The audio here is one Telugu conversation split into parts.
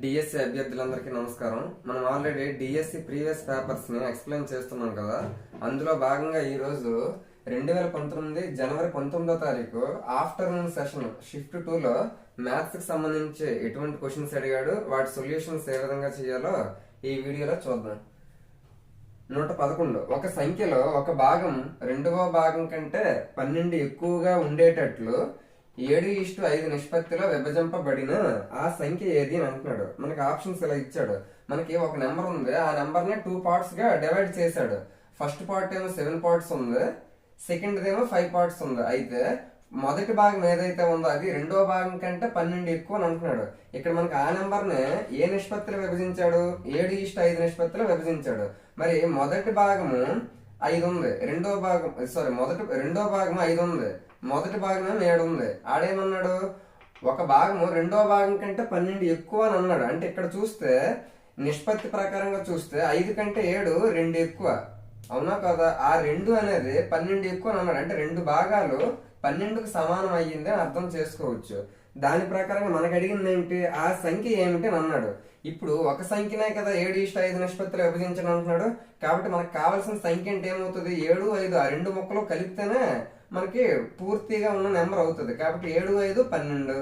డిఎస్సి అభ్యర్థులందరికీ నమస్కారం. మనం ఆల్రెడీ డిఎస్సి ప్రీవియస్ పేపర్స్ ని ఎక్స్ప్లెయిన్ చేస్తున్నాం కదా. అందులో భాగంగా ఈ రోజు 2019 జనవరి 19వ తారీఖు ఆఫ్టర్నూన్ సెషన్ షిఫ్ట్ 2లో మ్యాథ్స్ కి సంబంధించి ఎటువంటి క్వశ్చన్స్ అడిగాడు, వాటి సొల్యూషన్స్ ఏ విధంగా చేయాలో ఈ వీడియోలో చూద్దాం. 111 ఒక సంఖ్యలో ఒక భాగం రెండవ భాగం కంటే 12 ఎక్కువగా ఉండేటట్లు 7:5 నిష్పత్తిలో విభజింపబడిన ఆ సంఖ్య ఏది అని అంటున్నాడు. మనకి ఆప్షన్స్ ఇలా ఇచ్చాడు. మనకి ఒక నెంబర్ ఉంది, ఆ నెంబర్ ని 2 పార్ట్స్ గా డివైడ్ చేశాడు. ఫస్ట్ పార్ట్ ఏమో 7 పార్ట్స్ ఉంది, సెకండ్ ఏమో 5 పార్ట్స్ ఉంది. అయితే మొదటి భాగం ఏదైతే ఉందో అది రెండో భాగం కంటే 12 ఎక్కువ అని అంటున్నాడు. ఇక్కడ మనకి ఆ నెంబర్ ని ఏ నిష్పత్తిలో విభజించాడు? 7:5 నిష్పత్తిలో విభజించాడు. మరి మొదటి భాగము 5 ఉంది, రెండో భాగం రెండో భాగం 5 ఉంది, మొదటి భాగం 7 ఉంది. ఆడేమన్నాడు? ఒక భాగము రెండో భాగం కంటే 12 ఎక్కువ అని అన్నాడు. అంటే ఇక్కడ చూస్తే నిష్పత్తి ప్రకారంగా చూస్తే 5 కంటే 7 2 ఎక్కువ, అవునా కదా? ఆ 2 అనేది 12 ఎక్కువ అని అన్నాడు. అంటే రెండు భాగాలు 12కు సమానం అయ్యింది అని అర్థం చేసుకోవచ్చు. దాని ప్రకారంగా మనకు అడిగింది ఏంటి? ఆ సంఖ్య ఏమిటి అని అన్నాడు. ఇప్పుడు ఒక సంఖ్యనే కదా 7:5 నిష్పత్తిలో విభజించడం అంటున్నాడు. కాబట్టి మనకు కావాల్సిన సంఖ్య అంటే ఏమవుతుంది? 7, 5 ఆ రెండు ముక్కలు కలిపితేనే మనకి పూర్తిగా ఉన్న నెంబర్ అవుతుంది. కాబట్టి 7, 5 12.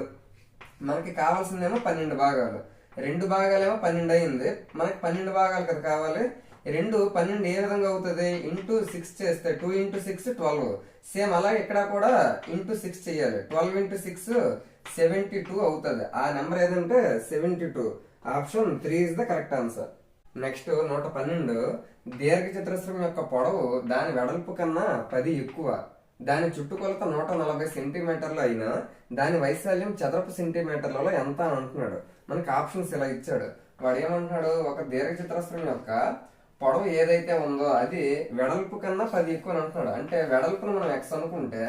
మనకి కావాల్సిందేమో 12 భాగాలు. రెండు భాగాలేమో 12 అయింది. మనకి 12 భాగాలు కదా కావాలి. 12 ఏ విధంగా అవుతుంది? ఇంటూ 6 చేస్తే 2 × 6 12. సేమ్ అలాగే ఇక్కడ కూడా ఇంటూ 6 చేయాలి. 12 × 6 72 అవుతుంది. ఆ నెంబర్ ఏదంటే 72. Option 3 is the correct answer. Next 112 దీర్ఘ చతురస్రం యొక్క పొడవు దాని వెడల్పు కన్నా 10 ఎక్కువ, దాని చుట్టుకొలత 140 సెంటీమీటర్లు అయినా దాని వైశాల్యం చదరపు సెంటీమీటర్లలో ఎంత అని అంటున్నాడు. మనకి ఆప్షన్స్ ఇలా ఇచ్చాడు. వాడు ఏమంటున్నాడు? ఒక దీర్ఘ చతురస్రం యొక్క పొడవు ఏదైతే ఉందో అది వెడల్పు కన్నా 10 ఎక్కువ అని అంటున్నాడు. అంటే వెడల్పును మనం x అనుకుంటే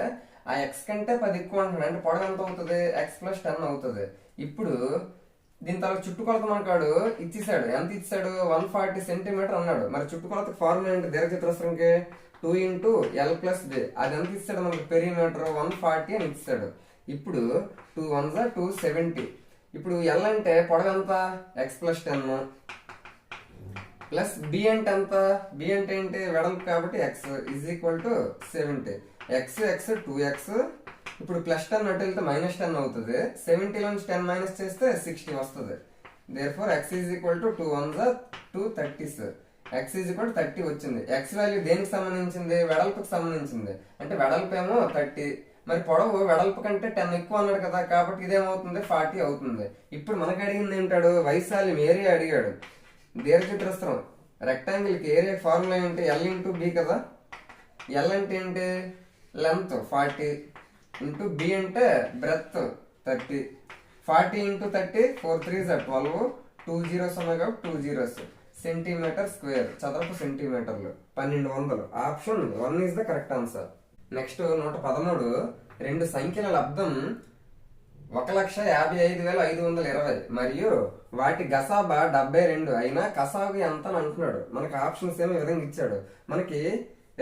ఆ x కంటే 10 ఎక్కువ అంటున్నాడు. అంటే పొడవు ఎంత అవుతుంది? x + 10 అవుతుంది. ఇప్పుడు దీని తర్వాత చుట్టుకొలత మనకాడు ఇచ్చేసాడు. ఎంత ఇచ్చాడు? 140 సెంటీమీటర్ అన్నాడు. మరి చుట్టుకొలత ఫార్ములా ఏంటి? దీర్ఘ చతురస్రంకి 2 × l + j. అది ఎంత ఇస్తాడు? మనకి పెరిమీటర్ 140 అని ఇస్తాడు. ఇప్పుడు 2 1 270. ఇప్పుడు l అంటే పొడవు ఎంత? x + 10 ప్లస్ b అంటే ఎంత? b అంటే ఏంటి? వెడల్పు కాబట్టి x = 70. x 2x. ఇప్పుడు +10 అటు వెళ్తే -10 అవుతుంది. 70 నుంచి 10 మైనస్ చేస్తే 60 వస్తుంది. Therefore x = 2 1 2 30. x = 30 వచ్చింది. x వాల్యూ దేనికి సంబంధించింది? వెడల్పుకి సంబంధించింది. అంటే వెడల్పు ఏమో 30, మరి పొడవు వెడల్పు కంటే 10 ఎక్కువ అన్నాడు కదా. కాబట్టి ఇదేమవుతుంది? 40 అవుతుంది. ఇప్పుడు మనకు అడిగింది ఏంటాడు? వైశాల్యం, ఏరియా అడిగాడు. దీర్ఘచతురస్రం రెక్టాంగిల్ కి ఏరియా ఫార్ములా ఏంటి? l × b కదా. l అంటే ఏంటి? లెంత్ 40 × b అంటే బ్రెత్ 30. 40 × 30 4 3s 12. 2 zeros ఉన్నాయి కాబట్టి 2 zeros. సెంటీమీటర్ స్క్వేర్ చదరపు సెంటీమీటర్లు 1200. Option 1 is the correct answer. Next 113 రెండు సంఖ్యల లబ్ధం 1,55,520 మరియు వాటి గసాబా 72 అయినా కసాగు ఎంత అని అంటున్నాడు. మనకి ఆప్షన్స్ ఏమో ఈ విధంగా ఇచ్చాడు. మనకి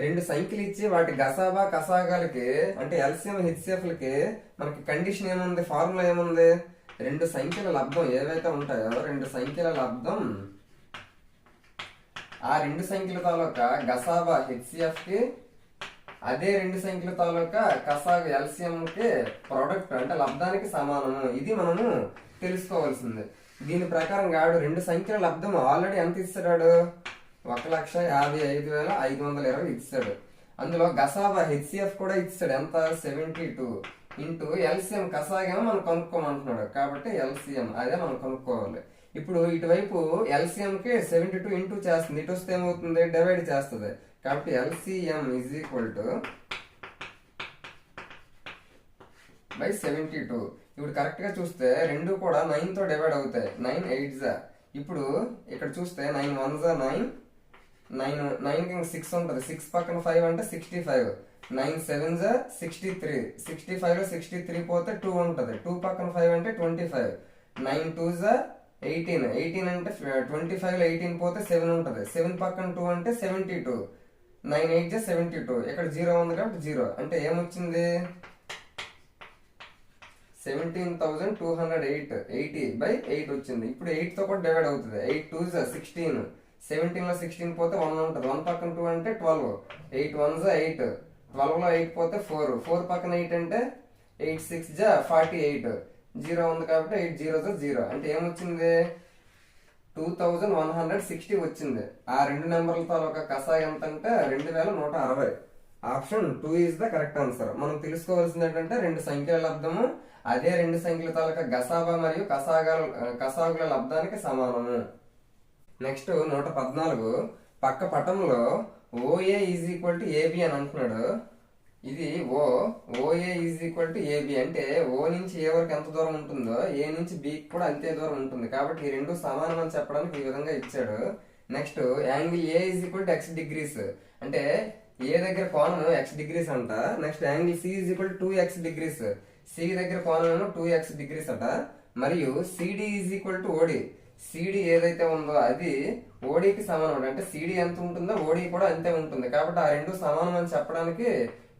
రెండు సంఖ్యలు ఇచ్చి వాటి గసాబా కసాగాలకి అంటే ఎల్సిఎం హెచ్సిఎఫ్లకి మనకి కండిషన్ ఏముంది? ఫార్ములా ఏముంది? రెండు సంఖ్యల లబ్ధం ఏవైతే ఉంటాయో రెండు సంఖ్యల లబ్ధం ఆ రెండు సంఖ్యల తాలూకా గసాబా హెచ్సిఎఫ్ కి అదే రెండు సంఖ్యల తాలూకా కసాగు ఎల్సిఎం కి ప్రొడక్ట్ అంటే లబ్ధానికి సమానము. ఇది మనము తెలుసుకోవాల్సింది. దీని ప్రకారం గాడు రెండు సంఖ్యల లబ్ధం ఆల్రెడీ ఎంత ఇస్తాడు? 1,55,520 ఇస్తాడు. అందులో గసాబా హెచ్సిఎఫ్ కూడా ఇస్తాడు. ఎంత? 72 ఇంటూ ఎల్సిఎం కసాగేమో మనం కనుక్కోమంటున్నాడు. కాబట్టి ఎల్సిఎం అదే మనం కనుక్కోవాలి. ఇప్పుడు ఇటువైపు ఎల్సిఎం కి 72 ఇంటూ చేస్తుంది, ఇటు వస్తే ఏమవుతుంది? డివైడ్ చేస్తుంది. కాబట్టి ఎల్సిఎం = 72. ఇప్పుడు కరెక్ట్ గా చూస్తే రెండు కూడా 9 తో డివైడ్ అవుతాయి. 9 8s. ఇప్పుడు ఇక్కడ చూస్తే 9 1s 9 9 6 ఉంటుంది. 6 పక్కన 5 అంటే 65. 9 7s 63. 65 లో 63 పోతే 2 ఉంటుంది. 2 పక్కన 5 అంటే 25. 9 2s 18. 18 అంటే 25 లో 18 పోతే 7 ఉంటుంది. 7 పక్కన 2 అంటే 72. 9 8 72. ఇక్కడ 0 ఉంది కాబట్టి 0. అంటే ఏమొచ్చింది? 17,208 80/8 వచ్చింది. ఇప్పుడు 8 తో కూడా డివైడ్ అవుతుంది. 8 2 16, 17 లో 16 పోతే 1 ఉంటుంది, 1 పక్కన 2 అంటే 12, 8 1 8, 12 లో 8 పోతే 4, 4 పక్కన 8 అంటే 8 6 48, 0 ఉంది కాబట్టి 8 0 0 అంటే ఏమొచ్చింది 2160 వచ్చింది. ఆ రెండు నెంబర్లతో ఒక కసా ఎంత అంటే 2160. Option 2 is the correct answer. మనం తెలుసుకోవాల్సింది ఏంటంటే రెండు సంఖ్యల లబ్ధము అదే రెండు సంఖ్యల తాలూకా గసాబా మరియు కసాగుల లబ్ధానికి సమానము. నెక్స్ట్ 114 పక్క పటంలో OA is equal to AB అని అంటున్నాడు. ఇది OA is equal to AB అంటే ఓ నుంచి ఏ వరకు ఎంత దూరం ఉంటుందో ఏ నుంచి బి కూడా అంతే దూరం ఉంటుంది. కాబట్టి ఈ రెండు సమానం అని చెప్పడానికి ఈ విధంగా ఇచ్చాడు. Next angle A is equal to x degrees అంటే ఏ దగ్గర కోణం ఎక్స్ డిగ్రీస్ అంట. Next angle C is equal to 2x degrees, C దగ్గర కోణం 2x డిగ్రీస్ అట. మరియు CD is equal to OD, CD ఏదైతే ఉందో అది ఓడికి సమానం అంటే సిడి ఎంత ఉంటుందో ఓడి కూడా అంతే ఉంటుంది. కాబట్టి ఆ రెండు సమానం అని చెప్పడానికి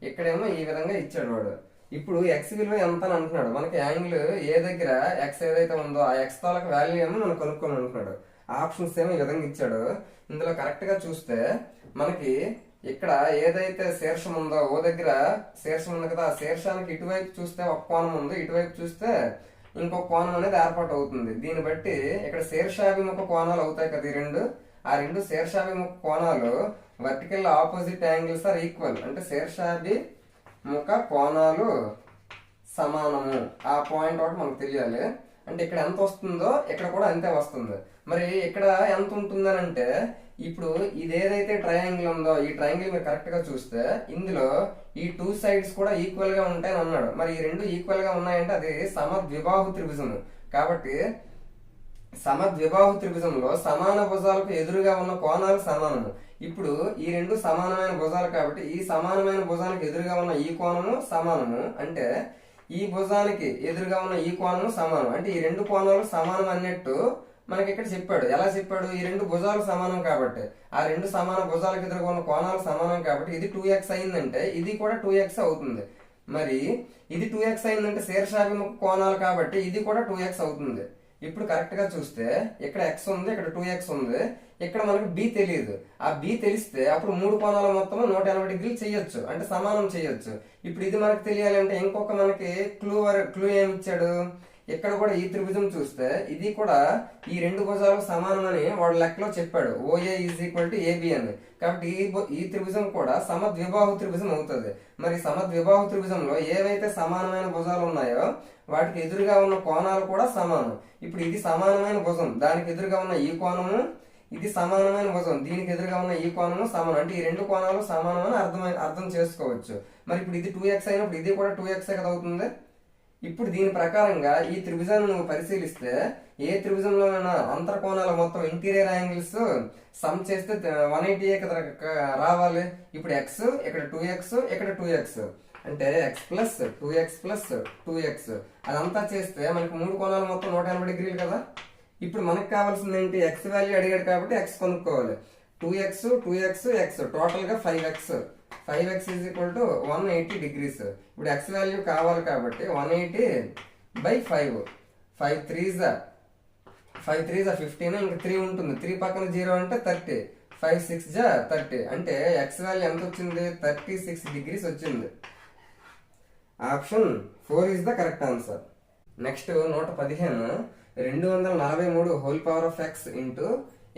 ఇక్కడేమో ఈ విధంగా ఇచ్చాడు వాడు. ఇప్పుడు ఎక్స్ విలువ ఎంత అని అంటున్నాడు. మనకి యాంగిల్ ఏ దగ్గర ఎక్స్ ఏదైతే ఉందో ఆ ఎక్స్ తాలూకు వాల్యూ ఏమో మనం కనుక్కొని అంటున్నాడు. ఆప్షన్స్ ఏమో ఈ విధంగా ఇచ్చాడు. ఇందులో కరెక్ట్ గా చూస్తే మనకి ఇక్కడ ఏదైతే శీర్షం ఉందో ఓ దగ్గర శీర్షం ఉంది కదా, ఆ శీర్షానికి ఇటువైపు చూస్తే ఒక కోణం ఉంది, ఇటువైపు చూస్తే ఇంకొక కోణం అనేది ఏర్పాటు అవుతుంది. దీన్ని బట్టి ఇక్కడ శీర్షాభిముఖ కోణాలు అవుతాయి కదా ఈ రెండు. ఆ రెండు శీర్షాభిముఖ కోణాలు vertical opposite angles are equal అంటే శీర్షాభిముఖ కోణాలు సమానము. ఆ పాయింట్ ఒకటి మనకు తెలియాలి. అంటే ఇక్కడ ఎంత వస్తుందో ఇక్కడ కూడా అంతే వస్తుంది. మరి ఇక్కడ ఎంత ఉంటుందని అంటే ఇప్పుడు ఇదేదైతే ట్రయాంగిల్ ఉందో ఈ ట్రయాంగిల్ మీరు కరెక్ట్ గా చూస్తే ఇందులో ఈ 2 సైడ్స్ కూడా ఈక్వల్ గా ఉంటాయని అన్నాడు. మరి ఈ రెండు ఈక్వల్ గా ఉన్నాయంటే అది సమద్విబాహు త్రిభుజం. కాబట్టి సమద్విబాహు త్రిభుజంలో సమాన భుజాలకు ఎదురుగా ఉన్న కోణాలు సమానము. ఇప్పుడు ఈ రెండు సమానమైన భుజాలు కాబట్టి ఈ సమానమైన భుజానికి ఎదురుగా ఉన్న ఈ కోణము సమానము అంటే ఈ భుజానికి ఎదురుగా ఉన్న ఈ కోణము సమానం అంటే ఈ రెండు కోణాలు సమానం అన్నట్టు మనకి ఇక్కడ చెప్పాడు. ఎలా చెప్పాడు? ఈ రెండు భుజాలు సమానం కాబట్టి ఆ రెండు సమాన భుజాలకు ఎదురుగా ఉన్న కోణాలు సమానం కాబట్టి ఇది 2x అయిందంటే ఇది కూడా 2x అవుతుంది. మరి ఇది 2x అయిందంటే శీర్షాభిముఖ కోణాలు కాబట్టి ఇది కూడా 2x అవుతుంది. ఇప్పుడు కరెక్ట్ గా చూస్తే ఇక్కడ x ఉంది, ఇక్కడ 2x ఉంది, ఇక్కడ మనకు b తెలియదు. ఆ b తెలిస్తే అప్పుడు మూడు కోణాల మొత్తం 180 డిగ్రీలు చేయొచ్చు అంటే సమానం చేయొచ్చు. ఇప్పుడు ఇది మనకు తెలియాలంటే ఇంకొక మనకి క్లూ ఏమి ఇచ్చాడు? ఇక్కడ కూడా ఈ త్రిభుజం చూస్తే ఇది కూడా ఈ రెండు భుజాలు సమానమని వాడు లెక్కలో చెప్పాడు. OA is equal to AB అని. కాబట్టి ఈ త్రిభుజం కూడా సమద్విబాహు త్రిభుజం అవుతుంది. మరి సమద్విబాహు త్రిభుజంలో ఏవైతే సమానమైన భుజాలు ఉన్నాయో వాటికి ఎదురుగా ఉన్న కోణాలు కూడా సమానం. ఇప్పుడు ఇది సమానమైన భుజం, దానికి ఎదురుగా ఉన్న ఈ కోణము, ఇది సమానమైన భుజం, దీనికి ఎదురుగా ఉన్న ఈ కోణము సమానం అంటే ఈ రెండు కోణాలు సమానమని అర్థం చేసుకోవచ్చు. మరి ఇప్పుడు ఇది 2x అయినప్పుడు ఇది కూడా 2x కదా అవుతుంది. ఇప్పుడు దీని ప్రకారంగా ఈ త్రిభుజాన్ని నువ్వు పరిశీలిస్తే ఏ త్రిభుజంలోనైనా అంతర్కోణాల మొత్తం ఇంటీరియర్ యాంగిల్స్ సమ్ చేస్తే 180 కదా రావాలి. ఇప్పుడు x ఇక్కడ 2x ఇక్కడ 2x అంటే x plus 2x plus 2x అదంతా చేస్తే మనకి మూడు కోణాలు మొత్తం 180 డిగ్రీలు కదా. ఇప్పుడు మనకు కావాల్సింది ఏంటి? x వాల్యూ అడిగాడు కాబట్టి x కొనుక్కోవాలి. 2x 2x x టోటల్ గా 5x is equal to 180 degrees. ఇప్పుడు x వాల్యూ కావాలి కాబట్టి 180/5, 5 3 15 ఇంకా 3 ఉంటుంది, 3 పక్కన 0 అంటే 30, 5 6 30 అంటే x వాల్యూ ఎంత వచ్చింది? 36 డిగ్రీస్ వచ్చింది. Option 4 is the correct answer. Next 115 243 whole power of x into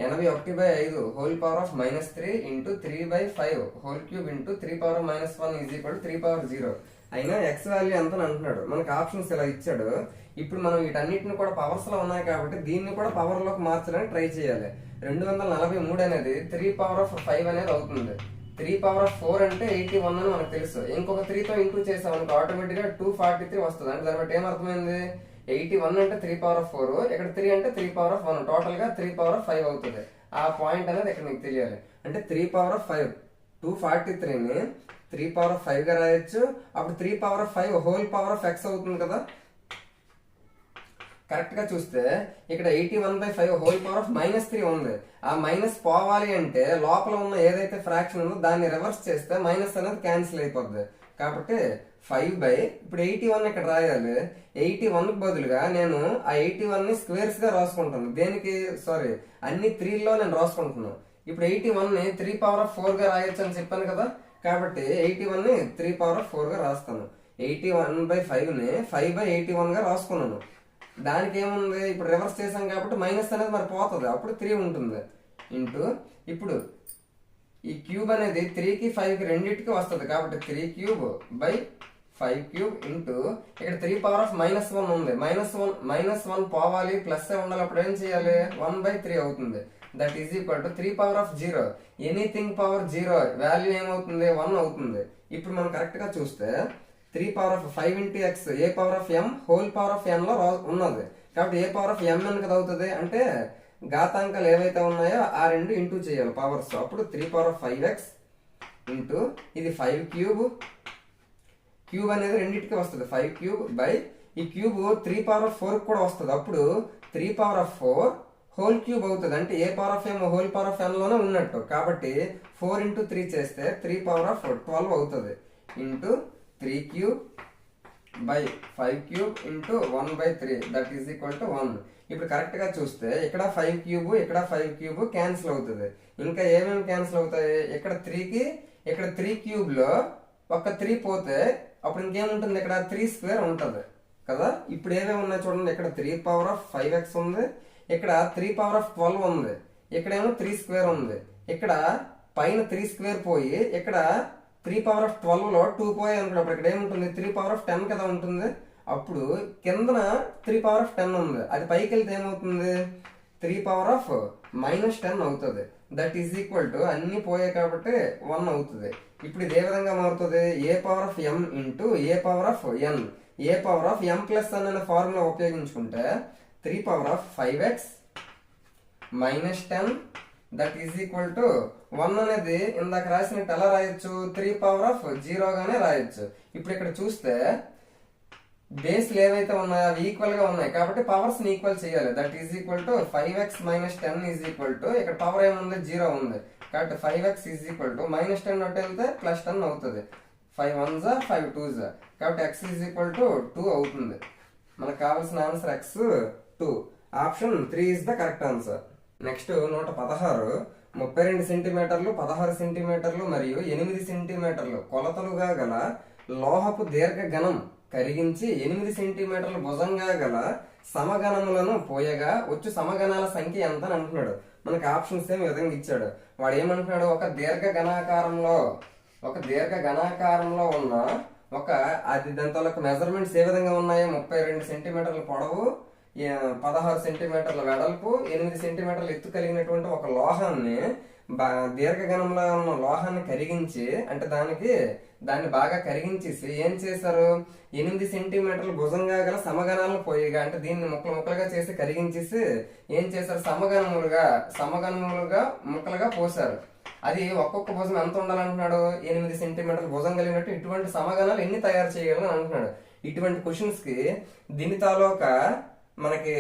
81/5 whole power of -3 into 3/5 whole cube into 3⁻−1 is equal 3/0 అయినా ఎక్స్ వాల్యూ ఎంత అని అంటున్నాడు. మనకి ఆప్షన్స్ ఇలా ఇచ్చాడు. ఇప్పుడు మనం వీటన్నిటిని కూడా పవర్స్ లో ఉన్నాయి కాబట్టి దీన్ని కూడా పవర్ లోకి మార్చడానికి ట్రై చేయాలి. 243 అనేది 3⁵ అనేది అవుతుంది. 3⁴ అంటే 81 అని మనకు తెలుసు. ఇంకొక 3తో ఇంటూ చేసామనుకో ఆటోమేటిక్ గా 243 వస్తుంది. అంటే దాన్ని బట్టి ఏమర్థమైంది? 81 అంటే 3⁴, ఇక్కడ 3 అంటే 3⁻1 టోటల్ గా 3⁵ అవుతుంది. ఆ పాయింట్ అనేది ఇక్కడ మీకు తెలియాలి. అంటే 3⁵ 243ని 3⁵ గా రాయొచ్చు. అప్పుడు 3⁵ హోల్ పవర్ ఆఫ్ x అవుతుంది కదా. కరెక్ట్ గా చూస్తే ఇక్కడ 81/5 హోల్ పవర్ ఆఫ్ -3 ఉంది. ఆ మైనస్ పోవాలి అంటే లోపల ఉన్న ఏదైతే ఫ్రాక్షన్ ఉందో దాన్ని రివర్స్ చేస్తే మైనస్ అనేది క్యాన్సిల్ అయిపోద్ది. కాబట్టి 5 ఇప్పుడు 81 ఇక్కడ రాయాలి. 81 కి బదులుగా నేను ఆ 81 ని స్క్వేర్స్ గా రాసుకుంటాను. దేనికి సారీ అన్ని 3లో నేను రాసుకుంటున్నాను. ఇప్పుడు 81 ని 3 గా రాయొచ్చు అని చెప్పాను కదా, కాబట్టి 81 ని 3 గా రాస్తాను. 81/5 ని 5/81 గా రాసుకున్నాను. దానికి ఏముంది, ఇప్పుడు రివర్స్ చేసాం కాబట్టి మైనస్ అనేది మరి పోతుంది, అప్పుడు 3 ఉంటుంది. ఇంటూ ఇప్పుడు ఈ క్యూబ్ అనేది 3కి 5కి రెండింటికి వస్తుంది కాబట్టి 3³/5³ ఇంటూ ఇక్కడ 3⁻1 ఉంది. -1 పోవాలి, ప్లస్ ఉండాలి, అప్పుడు ఏం చేయాలి, 1/3 అవుతుంది. That is equal to 3 anything power 0 value ఏమవుతుంది, 1 అవుతుంది. ఇప్పుడు మనం కరెక్ట్ గా చూస్తే 3 x a⁻m హోల్ లో ఉన్నది కాబట్టి a⁻mn కదా అవుతుంది. అంటే ఘాతాంకాలు ఏవైతే ఉన్నాయో ఆ రెండు ఇంటూ చేయాలి పవర్స్, అప్పుడు 3/5x ఇంటూ ఇది 5³ క్యూబ్ అనేది రెండింటికి వస్తుంది. 5³ ఈ క్యూబ్ 3/4 కూడా వస్తుంది, అప్పుడు 3/4 హోల్ క్యూబ్ అవుతుంది. అంటే a⁻m హోల్ లోనే ఉన్నట్టు కాబట్టి 4 × 3 చేస్తే 3/12 అవుతుంది. Into 3³/5³ into 1/3 that is equal to 1. ఇప్పుడు కరెక్ట్ గా చూస్తే ఇక్కడ 5³ ఇక్కడ 5³ క్యాన్సిల్ అవుతుంది. ఇంకా ఏమేమి క్యాన్సిల్ అవుతాయి, ఇక్కడ 3³ లో ఒక 3 పోతే అప్పుడు ఇంకేముంటుంది, ఇక్కడ 3² ఉంటుంది కదా. ఇప్పుడు ఏమేమి ఉన్నాయి చూడండి, ఇక్కడ 3/5x ఉంది, ఇక్కడ 3/12 ఉంది, ఇక్కడేమో 3² ఉంది. ఇక్కడ పైన 3² పోయి ఇక్కడ 3/12 లో 2 పోయి అనుకున్నప్పుడు ఇక్కడ ఏముంటుంది, 3/10 కదా ఉంటుంది. అప్పుడు కిందన 3/10 ఉంది, అది పైకి వెళ్తే ఏమవుతుంది, 3/-10 అవుతుంది. దట్ ఈజ్ ఈక్వల్ టు అన్ని పోయాయి కాబట్టి 1 అవుతుంది. ఇప్పుడు ఇది ఏ విధంగా మారుతుంది, a⁻m ఇంటూ a⁻n a⁻m+n అనే ఫార్ములా ఉపయోగించుకుంటే 3/5x - 10 that is equal to 1 అనేది ఇందాక రాసినట్టు ఎలా రాయొచ్చు, 3/0 గానే రాయొచ్చు. ఇప్పుడు ఇక్కడ చూస్తే బేస్లు ఏవైతే ఉన్నాయో అవి ఈక్వల్ గా ఉన్నాయి కాబట్టి పవర్స్ ని ఈక్వల్ చేయాలి. That is equal to 5x - 10 is equal to ఇక్కడ పవర్ ఏముంది, 0 ఉంది కాబట్టి 5x ఈజ్ ఈక్వల్ టు -10 అటు వెళ్తే +10 అవుతుంది. 5 1s 5 2s కాబట్టి x ఈజ్ ఈక్వల్ టు 2 అవుతుంది. మనకు కావాల్సిన answer x 2. Option 3 is the correct answer. Next 116 32 సెంటీమీటర్లు 16 సెంటీమీటర్లు మరియు 8 సెంటీమీటర్లు కొలతలుగా గల లోహపు దీర్ఘ గణం కరిగించి 8 సెంటీమీటర్ల భుజంగా గల సమగణములను పోయగా వచ్చు సమగణాల సంఖ్య ఎంత అని అంటున్నాడు. మనకి ఆప్షన్స్ ఏమి విధంగా ఇచ్చాడు. వాడు ఏమంటున్నాడు, ఒక దీర్ఘ గణాకారంలో ఉన్న అది దాంతో మెజర్మెంట్స్ ఏ విధంగా ఉన్నాయి, 32 సెంటీమీటర్ల పొడవు 16 సెంటీమీటర్ల వెడల్పు 8 సెంటీమీటర్ల ఎత్తు కలిగినటువంటి ఒక లోహాన్ని దీర్ఘగణంలో ఉన్న లోహాన్ని కరిగించి అంటే దాన్ని బాగా కరిగించేసి ఏం చేశారు, 8 సెంటీమీటర్ల భుజంగా గల సమగణాలను పోయిగా అంటే దీన్ని ముక్కలుగా చేసి కరిగించేసి ఏం చేశారు, సమగణములుగా ముక్కలుగా పోశారు. అది ఒక్కొక్క భుజం ఎంత ఉండాలంటున్నాడు, 8 సెంటీమీటర్ల భుజం కలిగినట్టు ఇటువంటి సమగణాలు ఎన్ని తయారు చేయగలను అంటున్నాడు. ఇటువంటి క్వశ్చన్స్ కి దీని తాలూకా మనకి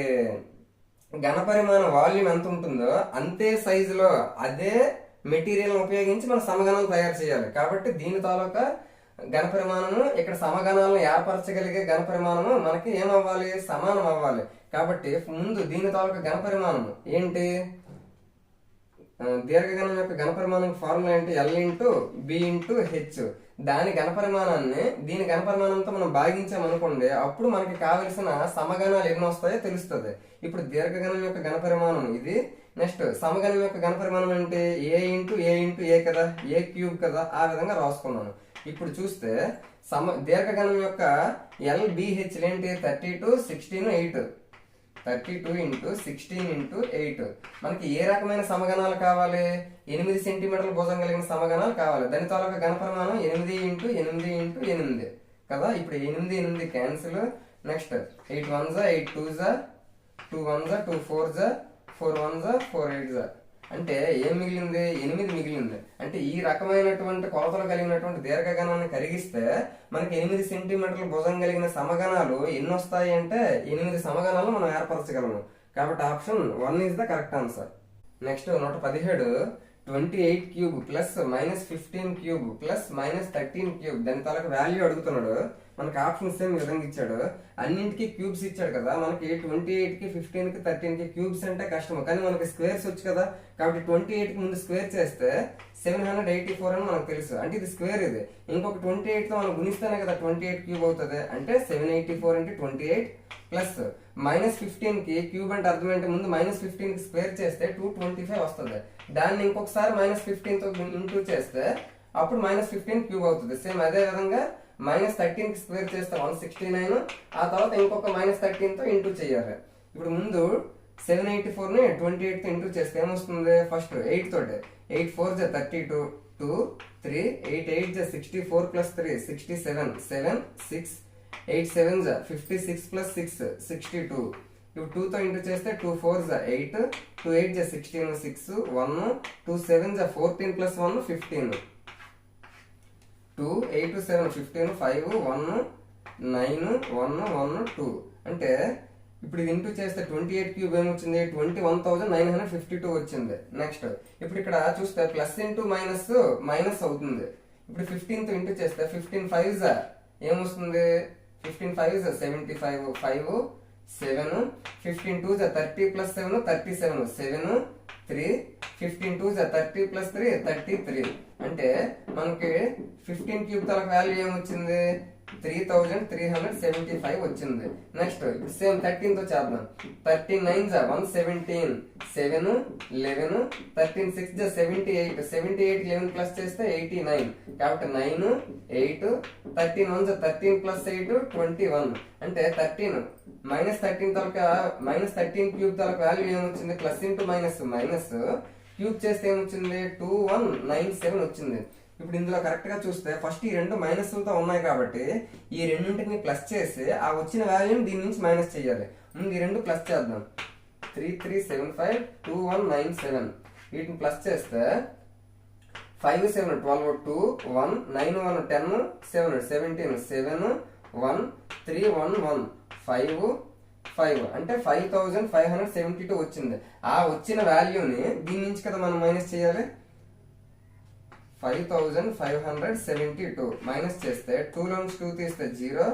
ఘనపరిమాణ వాల్యూమ్ ఎంత ఉంటుందో అంతే సైజులో అదే మెటీరియల్ ఉపయోగించి మనం సమగణాలు తయారు చేయాలి. కాబట్టి దీని తాలూకా ఘనపరిమాణము ఇక్కడ సమగణాలను ఏర్పరచగలిగే ఘనపరిమాణము మనకి ఏమవ్వాలి, సమానం అవ్వాలి. కాబట్టి ముందు దీని తాలూకా ఘనపరిమాణము ఏంటి, దీర్ఘగణం యొక్క ఘనపరిమాణం ఫార్ములా ఏంటి, L × B × H. దాని ఘనపరిమాణాన్ని దీని ఘనపరిమాణంతో మనం భాగించామనుకోండి, అప్పుడు మనకి కావలసిన సమగణాలు ఎన్ని వస్తాయో తెలుస్తుంది. ఇప్పుడు దీర్ఘగణం యొక్క ఘనపరిమాణం ఇది. నెక్స్ట్ సమగణం యొక్క ఘనపరిమాణం ఏంటి, a × a కదా, a³ కదా, ఆ విధంగా రాసుకున్నాను. ఇప్పుడు చూస్తే దీర్ఘగణం యొక్క LBH ఏంటి, 32 16 8 32 × 16 × 8. మనకి ఏ రకమైన సమగణాలు కావాలి, 8 సెంటీమీటర్ల భుజం కలిగిన సమగణాలు కావాలి. దాని తాలూకా ఘనపరిమాణం 8 × 8 × 8 కదా. ఇప్పుడు 8 8 cancel. Next 8 1s 8 2s 2 1s 2 4s 4 1s 4 8s అంటే ఏం మిగిలింది, 8 మిగిలింది. అంటే ఈ రకమైనటువంటి కొలతలు కలిగినటువంటి దీర్ఘగణాన్ని కరిగిస్తే మనకి 8 సెంటీమీటర్ల భుజం కలిగిన సమగణాలు ఎన్ని వస్తాయి అంటే 8 సమగణాలు మనం ఏర్పరచగలము. కాబట్టి option 1 is the correct answer. Next 117 28 cube plus -15 cube plus -13 cube దాని తాలూకు వాల్యూ అడుగుతున్నాడు. మనకి ఆప్షన్స్ ఈ విధంగా ఇచ్చాడు. అన్నింటికి క్యూబ్స్ ఇచ్చాడు కదా, మనకి 28 కి 15 కి 13 కి క్యూబ్స్ అంటే కష్టం, కానీ మనకి స్క్వేర్స్ వచ్చు కదా. కాబట్టి 28 కి ముందు స్క్వేర్ చేస్తే 784 అని మనకు తెలుసు, అంటే ఇది స్క్వేర్. ఇది ఇంకొక 28 తో మనం గుణిస్తేనే కదా 28 క్యూబ్ అవుతుంది. అంటే 784 × 28 ప్లస్ -15 కి క్యూబ్ అంటే అర్థం ఏంటి, ముందు -15 కి స్క్వేర్ చేస్తే 225 వస్తుంది. దాన్ని ఇంకొకసారి -15 తో ఇంటూ చేస్తే అప్పుడు -15 క్యూబ్ అవుతుంది. సేమ్ అదే విధంగా -13 కి స్క్వేర్ చేస్తే 169, ఆ తర్వాత ఇంకొక -13 తో ఇంటూ చేయాలి. ఇప్పుడు ముందు 784 ని 28 తో ఇంటూ చేస్తే ఏమొస్తుంది, ఫస్ట్ 8 తోటి 8 4 జా 32 2 3 8 8 జా 64 ప్లస్ 3 67 7 6 8 7 జా 56 ప్లస్ 6 62. ఇప్పుడు 2 తో ఇంటూ చేస్తే 2 4 జా 8 2 8 జా 16 6 1 2 7 జా 14 ప్లస్ 1 15 2 8 2 7 15 5 1 9 1 1 2. అంటే ఇప్పుడు ఇది ఇంటూ చేస్తే 28 క్యూబ్ ఏమొచ్చింది, 21,952 వచ్చింది. నెక్స్ట్ ఇప్పుడు ఇక్కడ చూస్తే ప్లస్ ఇంటూ మైనస్ మైనస్ అవుతుంది. ఇప్పుడు 15 తో ఇంటూ చేస్తే 15 5 ఏమొస్తుంది, 15 5 75 5 7 15 2 30 ప్లస్ 7 37 7 3 15 2 30 ప్లస్ 3 33. అంటే మనకి 15 క్యూబ్ తలకు వాల్యూ ఏమొచ్చింది, 3375 వచ్చింది. నెక్స్ట్ సేమ్ 13 తో చేద్దాం. 13 9 జా 117 7 11 13 6 జా 78 78 11 ప్లస్ చేస్తే 89. కాబట్టి 9 8 13 1 జా 13 ప్లస్ 8 21. అంటే 13 -13 తలక -13 క్యూబ్ తలక వాల్యూ ఏమొచ్చింది, plus into minus minus cube చేస్తే ఏమొచ్చింది 2197 వచ్చింది. ఇప్పుడు ఇందులో కరెక్ట్ గా చూస్తే ఫస్ట్ ఈ రెండు మైనస్లతో ఉన్నాయి కాబట్టి ఈ రెండింటిని ప్లస్ చేసి ఆ వచ్చిన వాల్యూని దీని నుంచి మైనస్ చేయాలి. ముందు ఈ రెండు ప్లస్ చేద్దాం. 3375 2197 వీటిని ప్లస్ చేస్తే 5 7 12 2 1 9 1 10 7 17 7 1 3 1 1 5 5 అంటే 5572 వచ్చింది. ఆ వచ్చిన వాల్యూని దీని నుంచి కదా మనం మైనస్ చేయాలి. 5572 మైనస్ చేస్తే 2 లోన్స్ 2 తీస్తే 0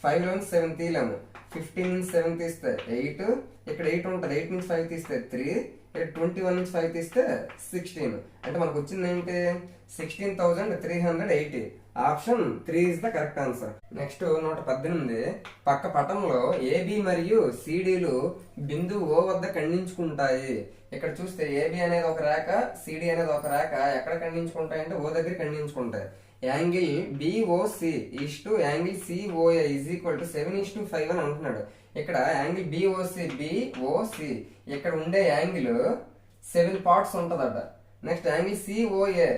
5 లోన్స్ 7 తీయలేము. 15 నుంచి 7 తీస్తే 8 ఇక్కడ 8 ఉంటుంది, 8 నుంచి 5 తీస్తే 3 ఇక్కడ 21 నుంచి 5 తీస్తే 16. అంటే మనకు వచ్చింది ఏంటి 16,380. Option 3 is the correct answer. Next 118 పక్క పటంలో ఏబి మరియు సిడిలు బిందువు ఓ వద్ద ఖండించుకుంటాయి. ఇక్కడ చూస్తే ఏబి అనేది ఒక రేఖ, సిడి అనేది ఒక రేఖ. ఎక్కడ ఖండించుకుంటాయి అంటే ఓ దగ్గర ఖండించుకుంటాయి. Angle BOC is to angle COA is equal to 7:5 అని అంటున్నాడు. ఇక్కడ యాంగిల్ బిఓసి ఇక్కడ ఉండే యాంగిల్ 7 పార్ట్స్ ఉంటదట. నెక్స్ట్ యాంగిల్ సిఓఏ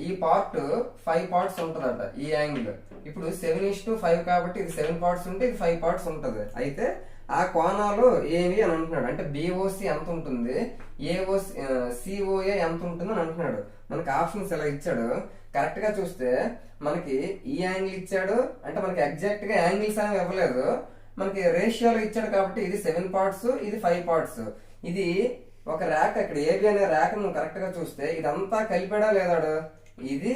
ఈ పార్ట్ 5 పార్ట్స్ ఉంటదట ఈ యాంగిల్. ఇప్పుడు 7:5 కాబట్టి ఇది 7 పార్ట్స్ ఉంటే ఇది 5 పార్ట్స్ ఉంటది. అయితే ఆ కోణాలు ఏవి అని అంటున్నాడు. అంటే బిఓసి ఎంత ఉంటుంది, సిఓఏ ఎంత ఉంటుంది అని అంటున్నాడు. మనకి ఆప్షన్స్ ఇలా ఇచ్చాడు. కరెక్ట్ గా చూస్తే మనకి ఈ యాంగిల్ ఇచ్చాడు, అంటే మనకి ఎగ్జాక్ట్ గా యాంగిల్స్ అనేవి ఇవ్వలేదు, మనకి రేషియోలో ఇచ్చాడు. కాబట్టి ఇది 7 పార్ట్స్ ఇది 5 పార్ట్స్. ఇది ఒక రేఖ, ఇక్కడ ఏబి అనే రేఖను కరెక్ట్ గా చూస్తే ఇదంతా కలిపాడా లేదాడు, ఇది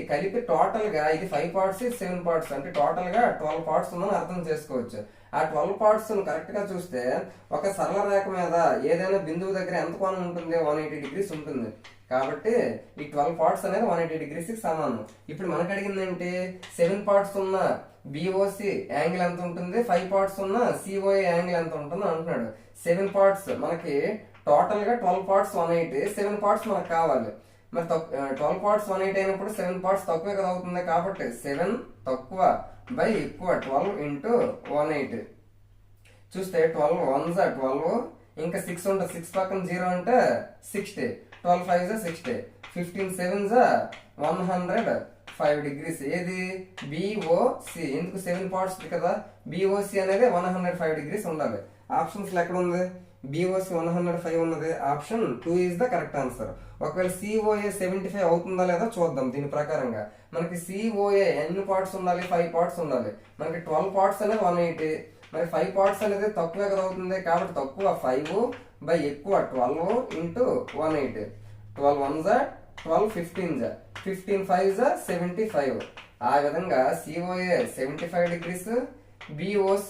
కలిపి టోటల్ గా ఇది 5 పార్ట్స్ 7 పార్ట్స్ అంటే టోటల్ గా 12 పార్ట్స్ ఉందని అర్థం చేసుకోవచ్చు. ఆ 12 పార్ట్స్ కరెక్ట్ గా చూస్తే ఒక సరళ రేఖ మీద ఏదైనా బిందువు దగ్గర ఎంత కోణం ఉంటుంది, 180 డిగ్రీస్ ఉంటుంది. కాబట్టి ఈ 12 పార్ట్స్ అనేది 180 డిగ్రీస్ కి సమానం. ఇప్పుడు మనకు అడిగింది ఏంటి, 7 పార్ట్స్ ఉన్న బిఓసి యాంగిల్ ఎంత ఉంటుంది, 5 పార్ట్స్ ఉన్న సిఓఏ యాంగిల్ ఎంత ఉంటుంది అంటున్నాడు. 7 పార్ట్స్ మనకి టోటల్ గా 12 పార్ట్స్ 180, 7 పార్ట్స్ మనకు కావాలి. మరి 12 పార్ట్స్ 180 అయినప్పుడు 7 పార్ట్స్ తక్కువే కదా అవుతుంది. కాబట్టి 7 తక్కువ బై ఎక్కువ 12 ఇంటూ 180 చూస్తే 12 1 12 ఇంకా 6 ఉంటుంది, 6 పక్కన 0 అంటే 60 12 5 60 15 7 105 డిగ్రీస్. ఏది బిఓసి, ఎందుకు 7 పార్ట్స్ కదా, బిఓసి అనేది 105 డిగ్రీస్ ఉండాలి. ఆప్షన్స్ లో ఎక్కడ ఉంది, బిఓసి 105 ఉన్నది. Option 2 is the correct answer. ఒకవేళ సిఓఏ 75 అవుతుందా లేదా చూద్దాం. దీని ప్రకారంగా మనకి సిఓఏ ఎన్ని పార్ట్స్ ఉండాలి, 5 పార్ట్స్ ఉండాలి. మనకి 12 పార్ట్స్ అనేది 180, మరి 5 పార్ట్స్ అనేది తక్కువే కదా అవుతుంది. కాబట్టి తక్కువ 5 బై ఎక్కువ 12 ఇంటూ 180. 12 1 జా 12 15 జా 15 5 జా 75. ఆ విధంగా COA 75 degrees, BOC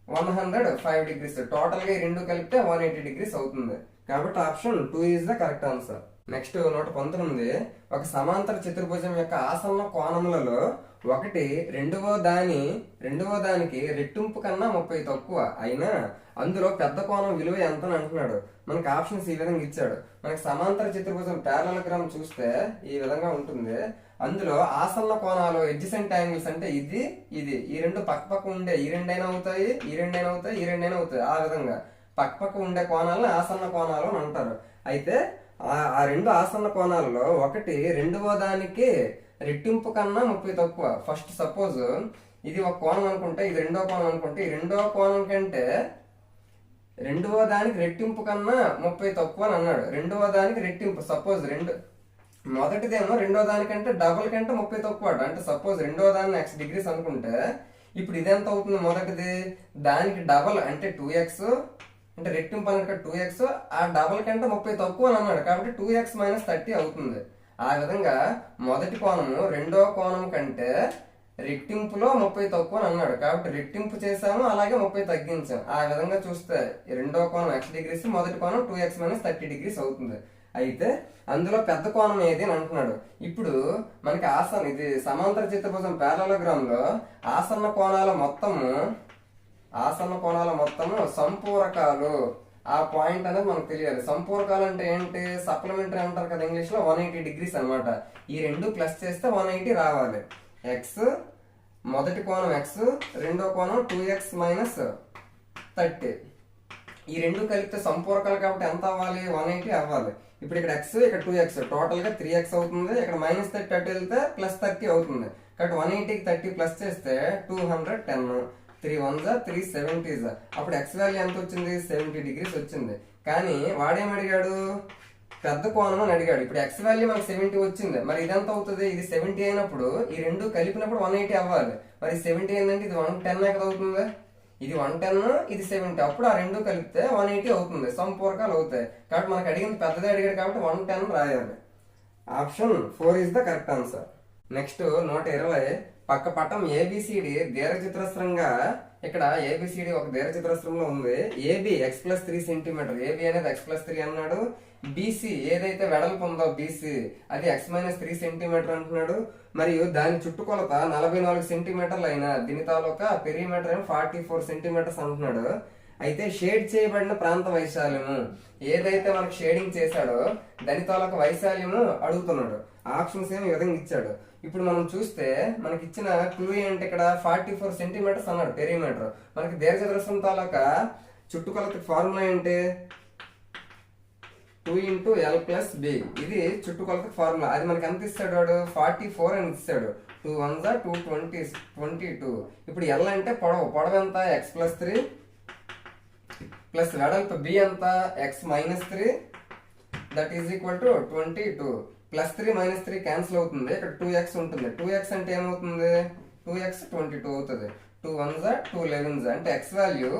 105 degrees. Total గా ఈ రెండు కలిపితే 180 degrees అవుతుంది. కాబట్టి option 2 is the correct answer. Next 119. ఒక సమాంతర చతుర్భుజం యొక్క ఆసన్న కోణములలో ఒకటి రెండవ దానికి రెట్టింపు కన్నా 30 తక్కువ అయినా అందులో పెద్ద కోణం విలువ ఎంత అని అంటున్నాడు. మనకి ఆప్షన్స్ ఈ విధంగా ఇచ్చాడు. మనకి సమాంతర చతుర్భుజం పారలలోగ్రామ్ చూస్తే ఈ విధంగా ఉంటుంది. అందులో ఆసన్న కోణాలు ఎడ్జసెంట్ యాంగిల్స్ అంటే ఇది ఈ రెండు పక్క ఉండే ఈ రెండైనా అవుతాయి, ఈ రెండైనా అవుతాయి, ఈ రెండైనా అవుతాయి. ఆ విధంగా పక్క ఉండే కోణాలను ఆసన్న కోణాలు అని అంటారు. అయితే ఆ రెండు ఆసన్న కోణాలలో ఒకటి రెండవ దానికి రెట్టింపు కన్నా 30 తక్కువ. ఫస్ట్ సపోజ్ ఇది ఒక కోణం అనుకుంటే ఇది రెండో కోణం అనుకుంటే ఈ రెండో కోణం కంటే రెండవ దానికి రెట్టింపు కన్నా 30 తక్కువ అని అన్నాడు. రెండవ దానికి రెట్టింపు సపోజ్ మొదటిదేమో రెండో దానికంటే డబుల్ కంటే 30 తక్కువ అంటే సపోజ్ రెండో దాన్ని x డిగ్రీస్ అనుకుంటే ఇప్పుడు ఇదెంత అవుతుంది? మొదటిది దానికి డబల్ అంటే 2x అంటే రెట్టింపు అనేది 2x, ఆ డబల్ కంటే 30 తక్కువ అని అన్నాడు కాబట్టి 2x - 30 అవుతుంది. ఆ విధంగా మొదటి కోణము రెండో కోణం కంటే రెట్టింపులో 30 తక్కువ అని అన్నాడు కాబట్టి రెట్టింపు చేసాము, అలాగే 30 తగ్గించాము. ఆ విధంగా చూస్తే రెండో కోణం x డిగ్రీస్, మొదటి కోణం 2x - 30 degrees అవుతుంది. అయితే అందులో పెద్ద కోణం ఏది అని అంటున్నాడు. ఇప్పుడు మనకి ఇది సమాంతర చతుర్భుజం పారలలోగ్రామ్ లో ఆసన్న కోణాల మొత్తము సంపూరకాలు. ఆ పాయింట్ అనేది మనకు తెలియాలి. సంపూరకాలు అంటే ఏంటి? సప్లిమెంటరీ అంటారు కదా ఇంగ్లీష్ లో. 180 degrees అనమాట. ఈ రెండు ప్లస్ చేస్తే 180 రావాలి. x మొదటి కోణం x, రెండో కోణం 2x - 30. ఈ రెండు కలిపితే సంపూరకాలు కాబట్టి ఎంత అవ్వాలి? 180 అవ్వాలి. ఇప్పుడు ఇక్కడ x ఇక్కడ 2x టోటల్ గా 3x అవుతుంది. ఇక్కడ -30 అటు వెళ్తే +30 అవుతుంది. కాబట్టి 180కి 30 ప్లస్ చేస్తే 210. 3 1 జా 370 జా. అప్పుడు x వాల్యూ ఎంత వచ్చింది? 70 degrees వచ్చింది. కానీ వాడేం అడిగాడు? పెద్ద కోణం అని అడిగాడు. ఇప్పుడు x వాల్యూ మనకు 70 వచ్చింది. మరి ఇదెంత అవుతుంది? ఇది 70 అయినప్పుడు ఈ రెండు కలిపినప్పుడు 180 అవ్వాలి. మరి 70 ఏంటంటే ఇది 110 కదా అవుతుంది. ఇది 110, ఇది 70. అప్పుడు ఆ రెండు కలిపితే 180 అవుతుంది. సంపూరకాలు అవుతాయి. కాబట్టి మనకు అడిగింది పెద్దదే అడిగాడు కాబట్టి 110 రాయాలి. Option 4 is the correct answer. Next 120. పక్క పటం ABCD దీర్ఘచతురస్రంగా ఇక్కడ ABCD ఒక దీర్ఘచతురస్రంలో ఉంది. AB x+3 centimetre. AB అనేది x+3 అన్నాడు. BC ఏదైతే వెడల్పు ఉందో BC అది x - 3 సెంటీమీటర్ అంటున్నాడు. మరియు దాని చుట్టుకొలత 44 సెంటీమీటర్లు అయినా దీని తాలూకా పెరిమీటర్ 44 సెంటీమీటర్స్ అంటున్నాడు. అయితే షేడ్ చేయబడిన ప్రాంత వైశాల్యము ఏదైతే మనకు షేడింగ్ చేశాడో దాని తాలూకా వైశాల్యము అడుగుతున్నాడు. ఆప్షన్స్ ఏమి ఈ విధంగా ఇచ్చాడు. ఇప్పుడు మనం చూస్తే మనకి ఇచ్చిన క్లూ ఏంటి? ఇక్కడ 44 సెంటీమీటర్స్ అన్నాడు పెరిమీటర్. మనకి దీర్ఘచతురస్రం తాలూకా చుట్టుకొలత ఫార్ములా ఏంటి? 2 × L + B. ఇది చుట్టుకొలత ఫార్ములా. అది మనకి ఎంత ఇస్తాడు? వాడు 44 అని ఇస్తాడు. 2 1 జా 2 22. ఇప్పుడు L అంటే పొడవు ఎంత? x+3 ప్లస్ వెడల్పు B ఎంత? x - 3 that is equal to 22. +3 - 3 cancel అవుతుంది. ఇక్కడ 2x ఉంటుంది. 2x అంటే ఏమవుతుంది? 2x 22 అవుతుంది. 2 1 జా 2 11 జా అంటే x వాల్యూ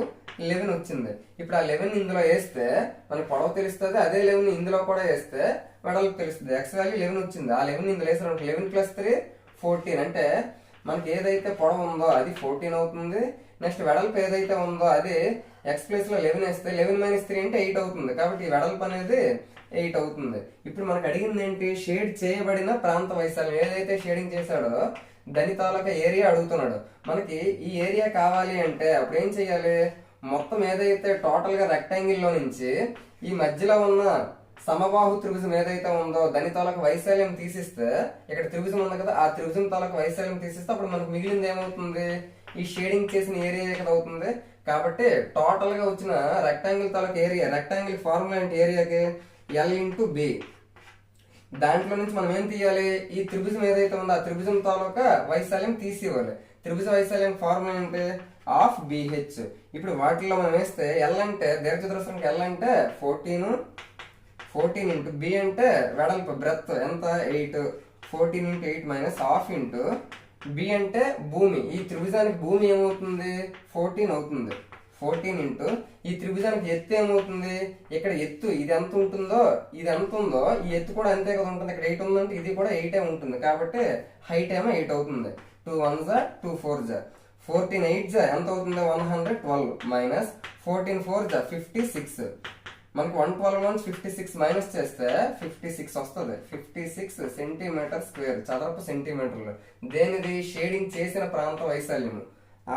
11 వచ్చింది. ఇప్పుడు ఆ 11 ఇందులో వేస్తే మనకి పొడవు తెలుస్తుంది. అదే 11 ఇందులో కూడా వేస్తే వెడల్పు తెలుస్తుంది. x వాల్యూ 11 వచ్చింది. ఆ 11 ఇందులో వేసారు 11 + 3 14. అంటే మనకి ఏదైతే పొడవు ఉందో అది 14 అవుతుంది. నెక్స్ట్ వెడల్పు ఏదైతే ఉందో అది x ప్లేస్ లో 11 వేస్తే 11 - 3 అంటే 8 అవుతుంది. కాబట్టి ఈ వెడల్పు అనేది 8 అవుతుంది. ఇప్పుడు మనకు అడిగింది ఏంటి? షేడ్ చేయబడిన ప్రాంత వైశాల్యం. ఏదైతే షేడింగ్ చేశాడో దాని తాలూకా ఏరియా అడుగుతున్నాడు. మనకి ఈ ఏరియా కావాలి అంటే అప్పుడు ఏం చెయ్యాలి? మొత్తం ఏదైతే టోటల్ గా రెక్టాంగిల్ లో నుంచి ఈ మధ్యలో ఉన్న సమబాహు త్రిభుజం ఏదైతే ఉందో దాని తాలూకా వైశాల్యం తీసిస్తే ఇక్కడ త్రిభుజం ఉంది కదా, ఆ త్రిభుజం తాలూకా వైశాల్యం తీసిస్తే అప్పుడు మనకు మిగిలింది ఏమవుతుంది? ఈ షేడింగ్ చేసిన ఏరియా కదా అవుతుంది. కాబట్టి టోటల్ గా వచ్చిన రెక్టాంగిల్ తాలూకా ఏరియా, రెక్టాంగిల్ ఫార్ములా ఏంటి ఏరియాకి? L × B. దాంట్లో నుంచి మనం ఏం తీయాలి? ఈ త్రిభుజం ఏదైతే ఉందో ఆ త్రిభుజం తాలూకా వైశాల్యం తీసివ్వాలి. త్రిభుజ వైశాల్యం ఫార్ములా ఏంటి? Of BH. ఇప్పుడు వాటిలో మనం వేస్తే L అంటే దీర్ఘచతురస్రానికి L అంటే 14 × B అంటే వెడల్పు బ్రెత్ ఎంత? 8. 14 × 8 - ½ B అంటే భూమి. ఈ త్రిభుజానికి భూమి ఏమవుతుంది? 14 అవుతుంది. 14 ఇంటూ ఈ త్రిభుజానికి ఎత్తు ఏమవుతుంది, ఇక్కడ ఎత్తు ఇది ఎంత ఉంటుందో ఇది ఎంత ఉందో ఈ ఎత్తు కూడా అంతే కదా ఉంటుంది. ఇక్కడ 8 ఉందంటే ఇది కూడా 8 ఉంటుంది, కాబట్టి హైట్ ఏమో 8 అవుతుంది. 2 1s 2 4s 14 8s ఎంత అవుతుంది 112 మైనస్ 14 4s 56. మనకి 112 నుంచి 56 మైనస్ చేస్తే 56 వస్తుంది. 56 సెంటీమీటర్ స్క్వేర్, చదరపు సెంటీమీటర్లు. దేనిది, షేడింగ్ చేసిన ప్రాంత వైశాల్యము.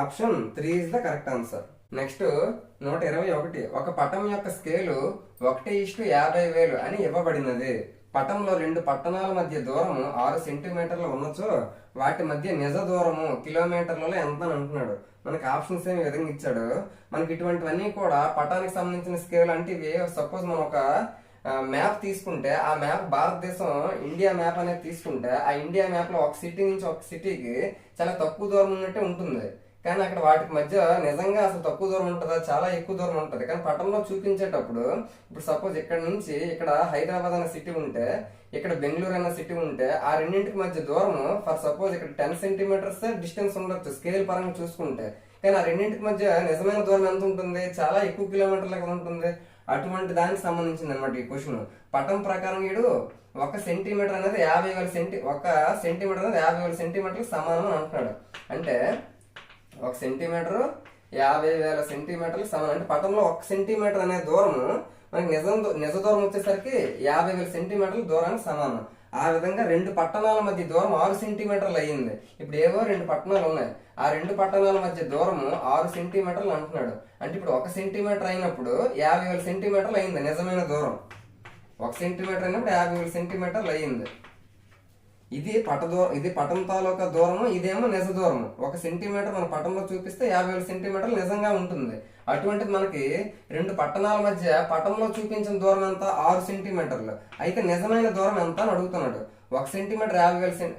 Option 3 is the correct answer. Next 121. ఒక పటం యొక్క స్కేలు 1:50,000 అని ఇవ్వబడినది. పటంలో 2 పట్టణాల మధ్య దూరము 6 సెంటీమీటర్లు ఉన్నచో వాటి మధ్య నిజ దూరము కిలోమీటర్లలో ఎంత అని అంటున్నాడు. మనకి ఆప్షన్స్ ఏమి విధంగా ఇచ్చాడు. మనకి ఇటువంటివన్నీ కూడా పటానికి సంబంధించిన స్కేల్ అంటే ఇవి. సపోజ్ మనం ఒక మ్యాప్ తీసుకుంటే ఆ మ్యాప్ భారతదేశం ఇండియా మ్యాప్ అనేది తీసుకుంటే ఆ ఇండియా మ్యాప్ లో ఒక సిటీ నుంచి ఒక సిటీకి చాలా తక్కువ దూరం ఉన్నట్టే ఉంటుంది. కానీ అక్కడ వాటికి మధ్య నిజంగా అసలు తక్కువ దూరం ఉంటుందా, చాలా ఎక్కువ దూరం ఉంటుంది. కానీ పటంలో చూపించేటప్పుడు ఇప్పుడు సపోజ్ ఇక్కడ నుంచి ఇక్కడ హైదరాబాద్ అనే సిటీ ఉంటే ఇక్కడ బెంగళూరు అనే సిటీ ఉంటే ఆ రెండింటికి మధ్య దూరం ఫర్ సపోజ్ ఇక్కడ 10 సెంటీమీటర్స్ డిస్టెన్స్ ఉండొచ్చు స్కేల్ పరంగా చూసుకుంటే. కానీ ఆ రెండింటికి మధ్య నిజమైన దూరం ఎంత ఉంటుంది, చాలా ఎక్కువ కిలోమీటర్లకు ఉంటుంది. అటువంటి దానికి సంబంధించింది అనమాట ఈ క్వశ్చన్. పటం ప్రకారం వీడు 1 సెంటీమీటర్ అనేది 50,000 1 సెంటీమీటర్ అనేది 50,000 సెంటీమీటర్లకు సమానం అని అంటున్నాడు. అంటే 1 సెంటీమీటర్ 50,000 సెంటీమీటర్లకు సమానం. అంటే పటంలో 1 సెంటీమీటర్ అనే దూరము మనకి నిజ దూరం వచ్చేసరికి 50,000 సెంటీమీటర్ల దూరానికి సమానం. ఆ విధంగా 2 పట్టణాల మధ్య దూరం 6 సెంటీమీటర్లు అయ్యింది. ఇప్పుడు ఏవో 2 పట్టణాలు ఉన్నాయి, ఆ 2 పట్టణాల మధ్య దూరము 6 సెంటీమీటర్లు అంటున్నాడు. అంటే ఇప్పుడు 1 సెంటీమీటర్ అయినప్పుడు 50,000 సెంటీమీటర్లు అయింది నిజమైన దూరం. 1 సెంటీమీటర్ అయినప్పుడు 50,000 సెంటీమీటర్లు అయ్యింది. ఇది పటం తాలూకా దూరము, ఇదేమో నిజ దూరము. 1 సెంటీమీటర్ మన పటంలో చూపిస్తే 50,000 సెంటీమీటర్లు నిజంగా ఉంటుంది. అటువంటిది మనకి 2 పట్టణాల మధ్య పటంలో చూపించిన దూరం ఎంత 6 సెంటీమీటర్లు. అయితే నిజమైన దూరం ఎంత అని అడుగుతున్నాడు. 1 సెంటీమీటర్ 50,000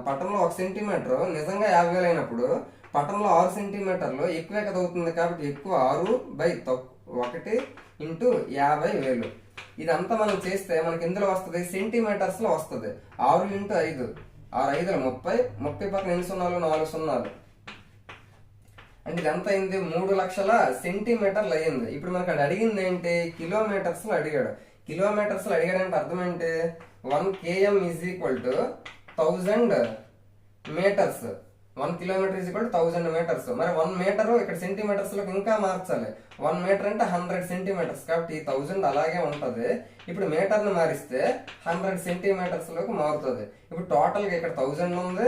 పటంలో 1 సెంటీమీటర్ నిజంగా 50,000 అయినప్పుడు పటంలో 6 సెంటీమీటర్లు ఎక్కువే కదా అవుతుంది. కాబట్టి ఎక్కువ 6/1 ఇంటూ 50,000. ఇదంతా మనం చేస్తే మనకి ఎందులో వస్తుంది, సెంటీమీటర్స్ లో వస్తుంది. 6 ఇంటూ 5 6 5 30 30 పక్కన ఎన్ని సున్నాలు 4 సున్నాలు. అంటే ఇది ఎంత అయింది 3,00,000 సెంటీమీటర్లు అయ్యింది. ఇప్పుడు మనకు అది అడిగింది ఏంటి, కిలోమీటర్స్ లో అడిగాడు. కిలోమీటర్స్ లో అడిగాడంటే అర్థం ఏంటి, 1 km is equal to 1000 metres. 1 kilometre is equal to 1000 metres. మరి 1 మీటర్ ఇక్కడ సెంటీమీటర్స్ లోకి ఇంకా మార్చాలి. 1 మీటర్ అంటే 100 సెంటీమీటర్స్. కాబట్టి ఈ 1000 అలాగే ఉంటది. ఇప్పుడు మీటర్ ని మారిస్తే 100 సెంటీమీటర్స్ లోకి మారుతుంది. ఇప్పుడు టోటల్ గా ఇక్కడ 1000 ఉంది,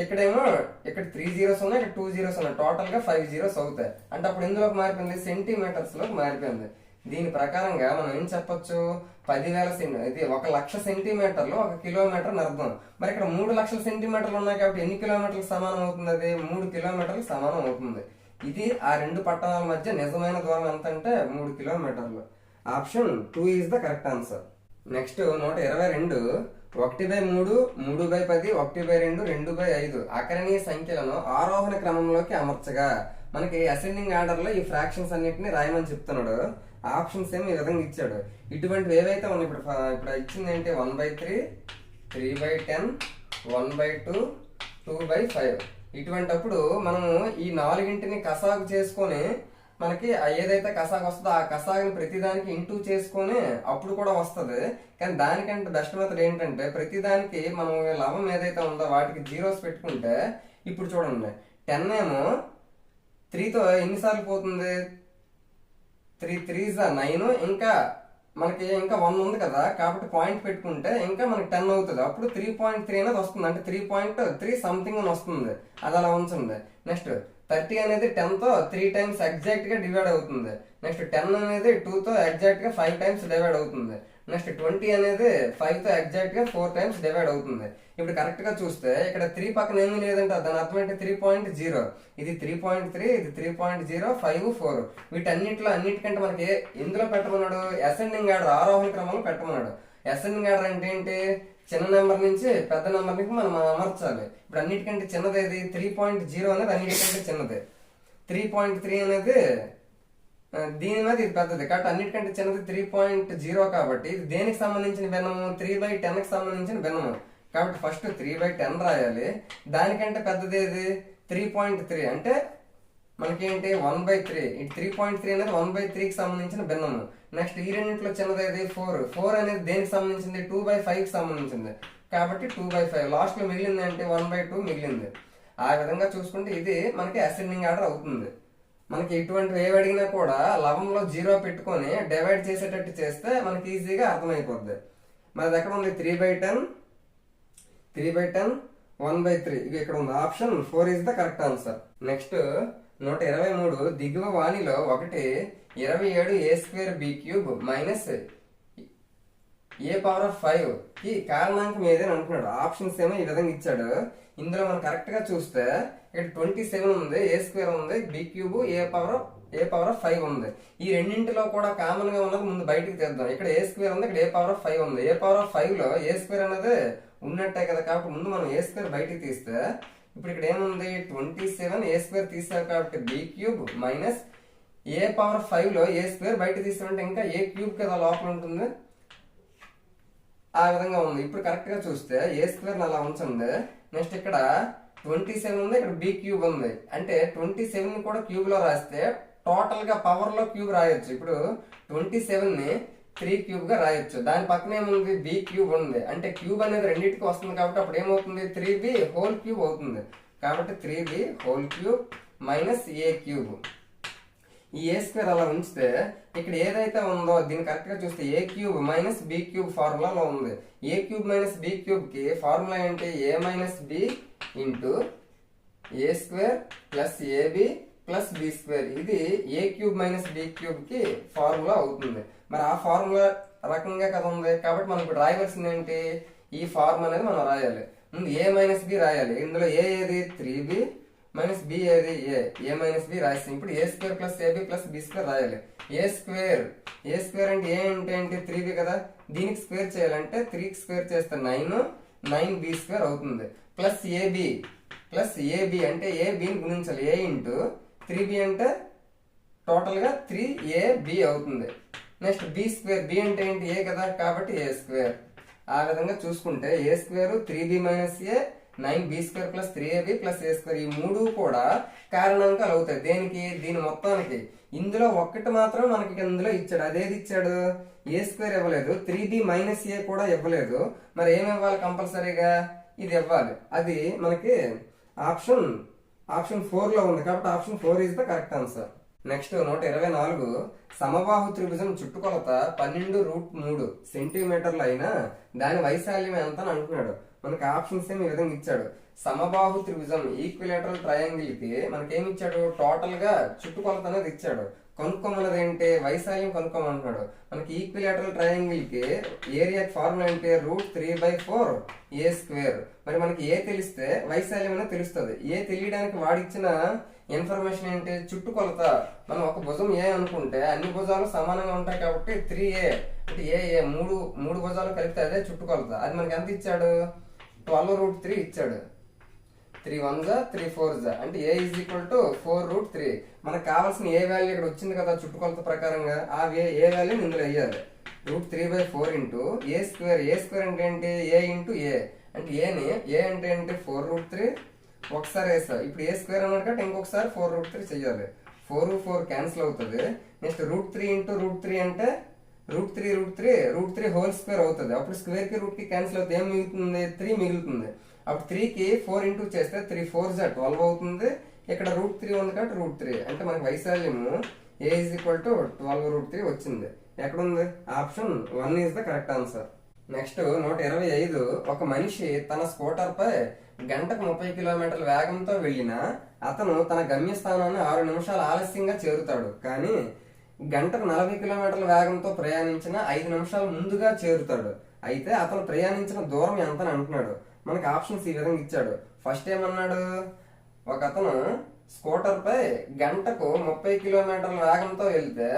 ఇక్కడేమో ఇక్కడ 3 zeros ఉన్నాయి, ఇక్కడ 2 zeros ఉన్నాయి. టోటల్ గా 5 zeros అవుతాయి. అంటే అప్పుడు ఎందులోకి మారిపోయింది, సెంటీమీటర్స్ లోకి మారిపోయింది. దీని ప్రకారంగా మనం ఏం చెప్పొచ్చు, 10,000 ఇది 1,00,000 సెంటీమీటర్లు 1 కిలోమీటర్ అని అర్థం. మరి ఇక్కడ 3,00,000 సెంటీమీటర్లు ఉన్నాయి కాబట్టి ఎన్ని కిలోమీటర్లకు సమానం అవుతుంది, అది 3 కిలోమీటర్లకు సమానం అవుతుంది. ఇది ఆ 2 పట్టణాల మధ్య నిజమైన దూరం ఎంత అంటే 3 కిలోమీటర్లు. Option 2 is the correct answer. Next 122. 1/3 3/10 1/2 2/5 అకరణీయ సంఖ్యలను ఆరోహణ క్రమంలోకి అమర్చగా. మనకి అసెండింగ్ ఆర్డర్ లో ఈ ఫ్రాక్షన్స్ అన్నిటిని రాయమని చెప్తున్నాడు. ఆప్షన్స్ ఏమి ఈ విధంగా ఇచ్చాడు. ఇటువంటివి ఏవైతే ఉన్నాయి ఇప్పుడు ఇచ్చింది ఏంటి 1/3 3/10 1/2 2/5. ఇటువంటిప్పుడు మనము ఈ 4ని కసాగు చేసుకొని మనకి ఏదైతే కసాగు వస్తుందో ఆ కసాగుని ప్రతిదానికి ఇంటూ చేసుకొని అప్పుడు కూడా వస్తుంది. కానీ దానికంటే బెస్ట్ మెథడ్ ఏంటంటే ప్రతిదానికి మనం లవం ఏదైతే ఉందో వాటికి జీరోస్ పెట్టుకుంటే, ఇప్పుడు చూడండి 10 ఏమో 3తో ఎన్నిసార్లు పోతుంది, 3 3s 9, ఇంకా మనకి ఇంకా 1 ఉంది కదా కాబట్టి పాయింట్ పెట్టుకుంటే ఇంకా మనకి 10 అవుతుంది. అప్పుడు 3.3 అనేది వస్తుంది. అంటే 3.3 సంథింగ్ అని వస్తుంది. అది అలా ఉంచండి. నెక్స్ట్ 30 అనేది 10తో 3 times ఎగ్జాక్ట్ గా డివైడ్ అవుతుంది. నెక్స్ట్ 10 అనేది 2తో ఎగ్జాక్ట్ గా 5 times డివైడ్ అవుతుంది. నెక్స్ట్ 20 అనేది 5తో ఎగ్జాక్ట్ గా 4 times డివైడ్ అవుతుంది. ఇప్పుడు కరెక్ట్ గా చూస్తే ఇక్కడ 3 పక్కన ఏమీ లేదంటే దాని అర్థం ఏంటి 3.0. ఇది 3.3 ఇది 3.0 5 4. అన్నిటికంటే మనకి ఎందులో పెట్టమన్నాడు, అసెండింగ్ ఆర్డర్ ఆరోహణ క్రమంలో పెట్టమన్నాడు. అసెండింగ్ ఆర్డర్ అంటే ఏంటి, చిన్న నెంబర్ నుంచి పెద్ద నెంబర్ నుంచి మనం అమర్చాలి. ఇప్పుడు అన్నిటికంటే చిన్నది ఏది 3.0 అనేది అన్నిటికంటే చిన్నది. 3.3 అనేది దీని మీద ఇది పెద్దది కాబట్టి అన్నిటికంటే చిన్నది 3.0 కాబట్టి ఇది దేనికి సంబంధించిన భిన్నము 3/10 కి సంబంధించిన భిన్నము. కాబట్టి ఫస్ట్ 3/10 రాయాలి. దానికంటే పెద్దది ఏది 3.3 అంటే మనకేంటి 1/3, ఇటు 3.3 అనేది 1/3కి సంబంధించిన భిన్నము. నెక్స్ట్ ఈ రెండింటిలో చిన్నది ఏది 4 అనేది దేనికి సంబంధించింది 2/5కి సంబంధించింది కాబట్టి 2/5. లాస్ట్ లో మిగిలింది అంటే 1/2 మిగిలింది. ఆ విధంగా చూసుకుంటే ఇది మనకి అసెండింగ్ ఆర్డర్ అవుతుంది. మనకి ఇటువంటి ఏవి అడిగినా కూడా లవంలో 0 పెట్టుకొని డివైడ్ చేసేటట్టు చేస్తే మనకి ఈజీగా అర్థమైపోద్ది. మరి ఎక్కడ ఉంది 3/10, 1/3 ఇది ఇక్కడ ఉంది. Option 4 is the correct answer. Next 123 దిగువ వాణిలో 1 27a²b³ మైనస్ a⁵ కి కారణాంకం ఏదని అంటున్నాడు. ఆప్షన్స్ ఏమో ఈ విధంగా ఇచ్చాడు. ఇందులో మనం కరెక్ట్ గా చూస్తే ఇక్కడ 27 ఉంది, a² ఉంది, b³ a⁵ ఉంది. ఈ రెండింటిలో కూడా కామన్ గా ఉన్నది ముందు బయటికి తీద్దాం. ఇక్కడ a² ఉంది, ఇక్కడ a⁵ ఉంది. a⁵లో a² అనేది ఉన్నట్టే కదా కాబట్టి ముందు మనం a² బయటికి తీస్తే ఇప్పుడు ఇక్కడ ఏముంది 27 a² తీసారు కాబట్టి b³ మైనస్ a⁵లో a² బయట తీసామంటే ఇంకా a³ కదా లోపల ఉంటుంది. ఆ విధంగా ఉంది. ఇప్పుడు కరెక్ట్ గా చూస్తే a² అలా ఉంచండి. నెక్స్ట్ ఇక్కడ 27 ఉంది, ఇక్కడ b³ ఉంది. అంటే 27 కూడా క్యూబ్ లో రాస్తే టోటల్ గా పవర్ లో క్యూబ్ రాయొచ్చు. ఇప్పుడు 27 ని 3³ గా రాయొచ్చు. దాని పక్కన ఏముంది b³ ఉంది. అంటే క్యూబ్ అనేది రెండింటికి వస్తుంది కాబట్టి అప్పుడు ఏమవుతుంది 3b³ అవుతుంది. కాబట్టి 3b³ మైనస్ a³ ఈ a² అలా ఉంచితే ఇక్కడ ఏదైతే ఉందో దీన్ని కరెక్ట్ గా చూస్తే a³ మైనస్ b³ ఫార్ములాలో ఉంది. a³ మైనస్ b³ కి ఫార్ములా ఏంటి a minus b into a² plus ab plus b². ఇది a³ మైనస్ b³ కి ఫార్ములా అవుతుంది. మరి ఆ ఫార్ములా రకంగా కదా ఉంది కాబట్టి మనం ఇప్పుడు రాయవలసింది ఏంటి ఈ ఫార్మ్ అనేది మనం రాయాలి. ముందు a మైనస్ b రాయాలి. ఇందులో a ఏది 3b మైనస్ b ఏది a మైనస్ b రాస్తాం. ఇప్పుడు a² plus ab plus b² రాయాలి. a² అంటే a అంటే ఏంటి 3b కదా, దీనికి స్క్వేర్ చేయాలంటే 3కి స్క్వేర్ చేస్తే 9b² అవుతుంది. ప్లస్ ab అంటే abని గుణించాలి. a ఇంటూ 3b అంటే టోటల్ గా 3ab అవుతుంది. నెక్స్ట్ b² b అంటే ఏంటి a కదా కాబట్టి a². ఆ విధంగా చూసుకుంటే a² 3b minus a 9b² plus 3ab plus a². ఈ మూడు కూడా కారణాంకాలు అవుతాయి. దేనికి దీని మొత్తానికి. ఇందులో ఒక్కటి మాత్రం మనకి ఇందులో ఇచ్చాడు. అదేది ఇచ్చాడు a² ఇవ్వలేదు, 3b మైనస్ a కూడా ఇవ్వలేదు. మరి ఏమి ఇవ్వాలి కంపల్సరీగా ఇది ఇవ్వాలి. అది మనకి ఆప్షన్ 4 లో ఉంది కాబట్టి option 4 is the correct answer. Next 124 సమబాహు త్రిభుజం చుట్టుకొలత 12√3 సెంటీమీటర్లు అయినా దాని వైశాల్యం ఎంత అని అంటున్నాడు. మనకి ఆప్షన్స్ ఏమి ఈ విధంగా ఇచ్చాడు. సమబాహు త్రిభుజం ఈక్విలేటరల్ ట్రయాంగిల్ కి మనకేమి ఇచ్చాడు టోటల్ గా చుట్టుకొలత అనేది ఇచ్చాడు. కనుక్కోమన్నది ఏంటి వైశాల్యం కనుక్కోమంటున్నాడు. మనకి ఈక్విలేటరల్ ట్రయాంగిల్ కి ఏరియా ఫార్ములా ఏంటి √3/4 a². మరి మనకి ఏ తెలిస్తే వైశాల్యం అనేది తెలుస్తుంది. ఏ తెలియడానికి వాడిచ్చిన ఇన్ఫర్మేషన్ ఏంటి చుట్టుకొలత. మనం ఒక భుజం ఏ అనుకుంటే అన్ని భుజాలు సమానంగా ఉంటాయి కాబట్టి 3a అంటే ఏ మూడు భుజాలు కలిపితే అదే చుట్టుకొలత. అది మనకి ఎంత ఇచ్చాడు 12√3 ఇచ్చాడు. 3 1 3 4 అంటే a ఈజ్ ఈక్వల్ టు 4√3. మనకు కావాల్సిన ఏ వాల్యూ ఇక్కడ వచ్చింది కదా చుట్టుకొలత ప్రకారంగా. ఆ ఏ వాల్యూని ఇందులో వేయాలి. √3/4 ఇంటూ a² అంటే ఏంటి a ఇంటూ a అంటే a అంటే ఏంటి 4√3 ఒకసారి వేస్తా. ఇప్పుడు a² అన్నాడు కాబట్టి ఇంకొకసారి 4√3 చెయ్యాలి. 4 క్యాన్సిల్ అవుతుంది. నెక్స్ట్ √3 ఇంటూ √3 అంటే √3 హోల్ స్క్వేర్ అవుతుంది. అప్పుడు స్క్వేర్ కి రూట్ కి క్యాన్సిల్ అవుతుంది. ఏం మిగులుతుంది 3 మిగులుతుంది. అప్పుడు 3కి 4 ఇంటూ చేస్తే 3 4 12 అవుతుంది. ఇక్కడ √3 ఉంది కాబట్టి √3 అంటే మనకి వైశాల్యము a ఈజ్ ఈక్వల్ టు 12√3 వచ్చింది. ఎక్కడుంది option 1 is the correct answer. Next 125 ఒక మనిషి తన స్కూటర్ పై గంటకు 30 కిలోమీటర్ల వేగంతో వెళ్ళినా అతను తన గమ్యస్థానాన్ని 6 నిమిషాలు ఆలస్యంగా చేరుతాడు. కానీ గంటకు 40 కిలోమీటర్ల వేగంతో ప్రయాణించిన 5 నిమిషాలు ముందుగా చేరుతాడు. అయితే అతను ప్రయాణించిన దూరం ఎంత అని అంటున్నాడు. మనకి ఆప్షన్స్ ఈ విధంగా ఇచ్చాడు. ఫస్ట్ ఏమన్నాడు ఒక అతను స్కూటర్ పై గంటకు 30 కిలోమీటర్ల వేగంతో వెళ్తే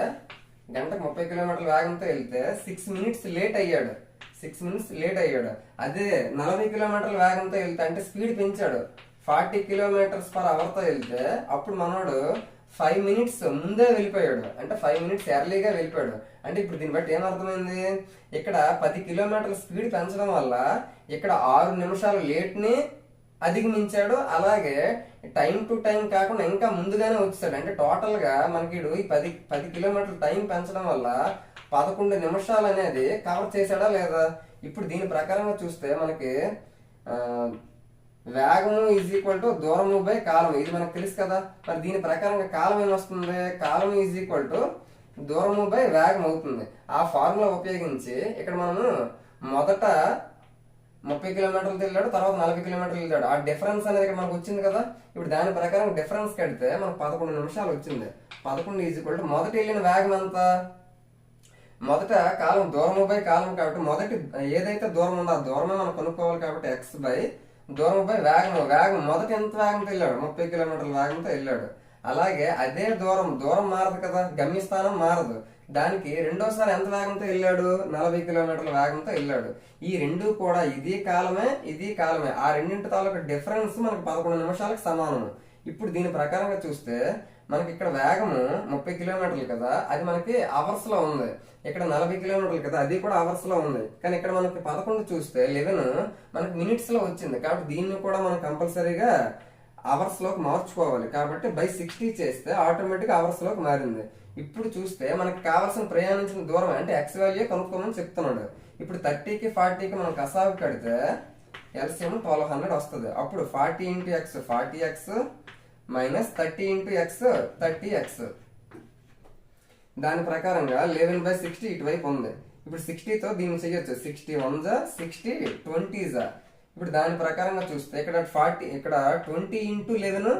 6 మినిట్స్ లేట్ అయ్యాడు. 6 మినిట్స్ లేట్ అయ్యాడు. అదే 40 కిలోమీటర్ల వేగంతో వెళ్తే అంటే స్పీడ్ పెంచాడు. 40 కిలోమీటర్స్ పర్ అవర్ తో వెళ్తే అప్పుడు మనోడు 5 మినిట్స్ ముందే వెళ్ళిపోయాడు. అంటే 5 మినిట్స్ ఎర్లీగా వెళ్ళిపోయాడు. అంటే ఇప్పుడు దీన్ని బట్టి ఏమర్థమైంది ఇక్కడ 10 కిలోమీటర్ల స్పీడ్ పెంచడం వల్ల ఇక్కడ 6 నిమిషాలు లేట్ ని అధిగమించాడు. అలాగే టైం టు టైం కాకుండా ఇంకా ముందుగానే వచ్చాడు. అంటే టోటల్ గా మనకి ఈ 10 కిలోమీటర్ల టైం పెంచడం వల్ల 11 నిమిషాలు అనేది కవర్ చేశాడా లేదా? ఇప్పుడు దీని ప్రకారంగా చూస్తే మనకి వేగము ఈజ్ ఈక్వల్ టు దూరము బై కాలం, ఇది మనకు తెలుసు కదా. మరి దీని ప్రకారంగా కాలం ఏమొస్తుంది? కాలం ఈజ్ ఈక్వల్ టు దూరము బై వేగం అవుతుంది. ఆ ఫార్ములా ఉపయోగించి ఇక్కడ మనము మొదట 30 కిలోమీటర్లు వెళ్ళాడు, తర్వాత 40 కిలోమీటర్లు వెళ్ళాడు. ఆ డిఫరెన్స్ అనేది ఇక్కడ మనకు వచ్చింది కదా. ఇప్పుడు దాని ప్రకారం డిఫరెన్స్ కడితే మనకు 11 నిమిషాలు వచ్చింది. 11 ఈజ్ ఈక్వల్ టు మొదట వెళ్ళిన వేగం ఎంత? మొదట కాలం దూరము బై కాలం కాబట్టి మొదటి ఏదైతే దూరం ఉందో ఆ దూరమే మనం కనుక్కోవాలి. కాబట్టి ఎక్స్ బై దూరం బై వేగం. వేగం మొదట ఎంత వేగంతో వెళ్ళాడు? 30 కిలోమీటర్ల వేగంతో వెళ్ళాడు. అలాగే అదే దూరం మారదు కదా, గమ్యస్థానం మారదు. దానికి రెండోసారి ఎంత వేగంతో వెళ్ళాడు? 40 కిలోమీటర్ల వేగంతో వెళ్ళాడు. ఈ రెండు కూడా ఇది కాలమే, ఇది కాలమే. ఆ రెండింటి తాలూకు డిఫరెన్స్ మనకు 11 నిమిషాలకు సమానము. ఇప్పుడు దీని ప్రకారంగా చూస్తే మనకి ఇక్కడ వేగము 30 కిలోమీటర్లు కదా, అది మనకి అవర్స్ లో ఉంది. ఇక్కడ 40 కిలోమీటర్లు కదా, అది కూడా అవర్స్ లో ఉంది. కానీ ఇక్కడ మనకి 11 చూస్తే 11 మనకి మినిట్స్ లో వచ్చింది. కాబట్టి దీన్ని కూడా మనం కంపల్సరీగా అవర్స్ లోకి మార్చుకోవాలి. కాబట్టి బై 60 చేస్తే ఆటోమేటిక్ అవర్స్ లోకి మారింది. ఇప్పుడు చూస్తే మనకి కావాల్సిన ప్రయాణించిన దూరం అంటే ఎక్స్ వాల్యూ కనుక్కోమని చెప్తున్నాడు. ఇప్పుడు 30కి 40కి మనం కసాగు కడితే ఎల్సిఎం 1200 వస్తుంది. అప్పుడు 40 into X 40x minus 30 into X 30x. దాని ప్రకారంగా 11/60 ఇటువైపు ఉంది. ఇప్పుడు 60తో దీన్ని చేయొచ్చు. 60 1 60 20 ఇప్పుడు దాని ప్రకారంగా చూస్తే ఇక్కడ 40 ఇక్కడ 20 ఇంటూ 11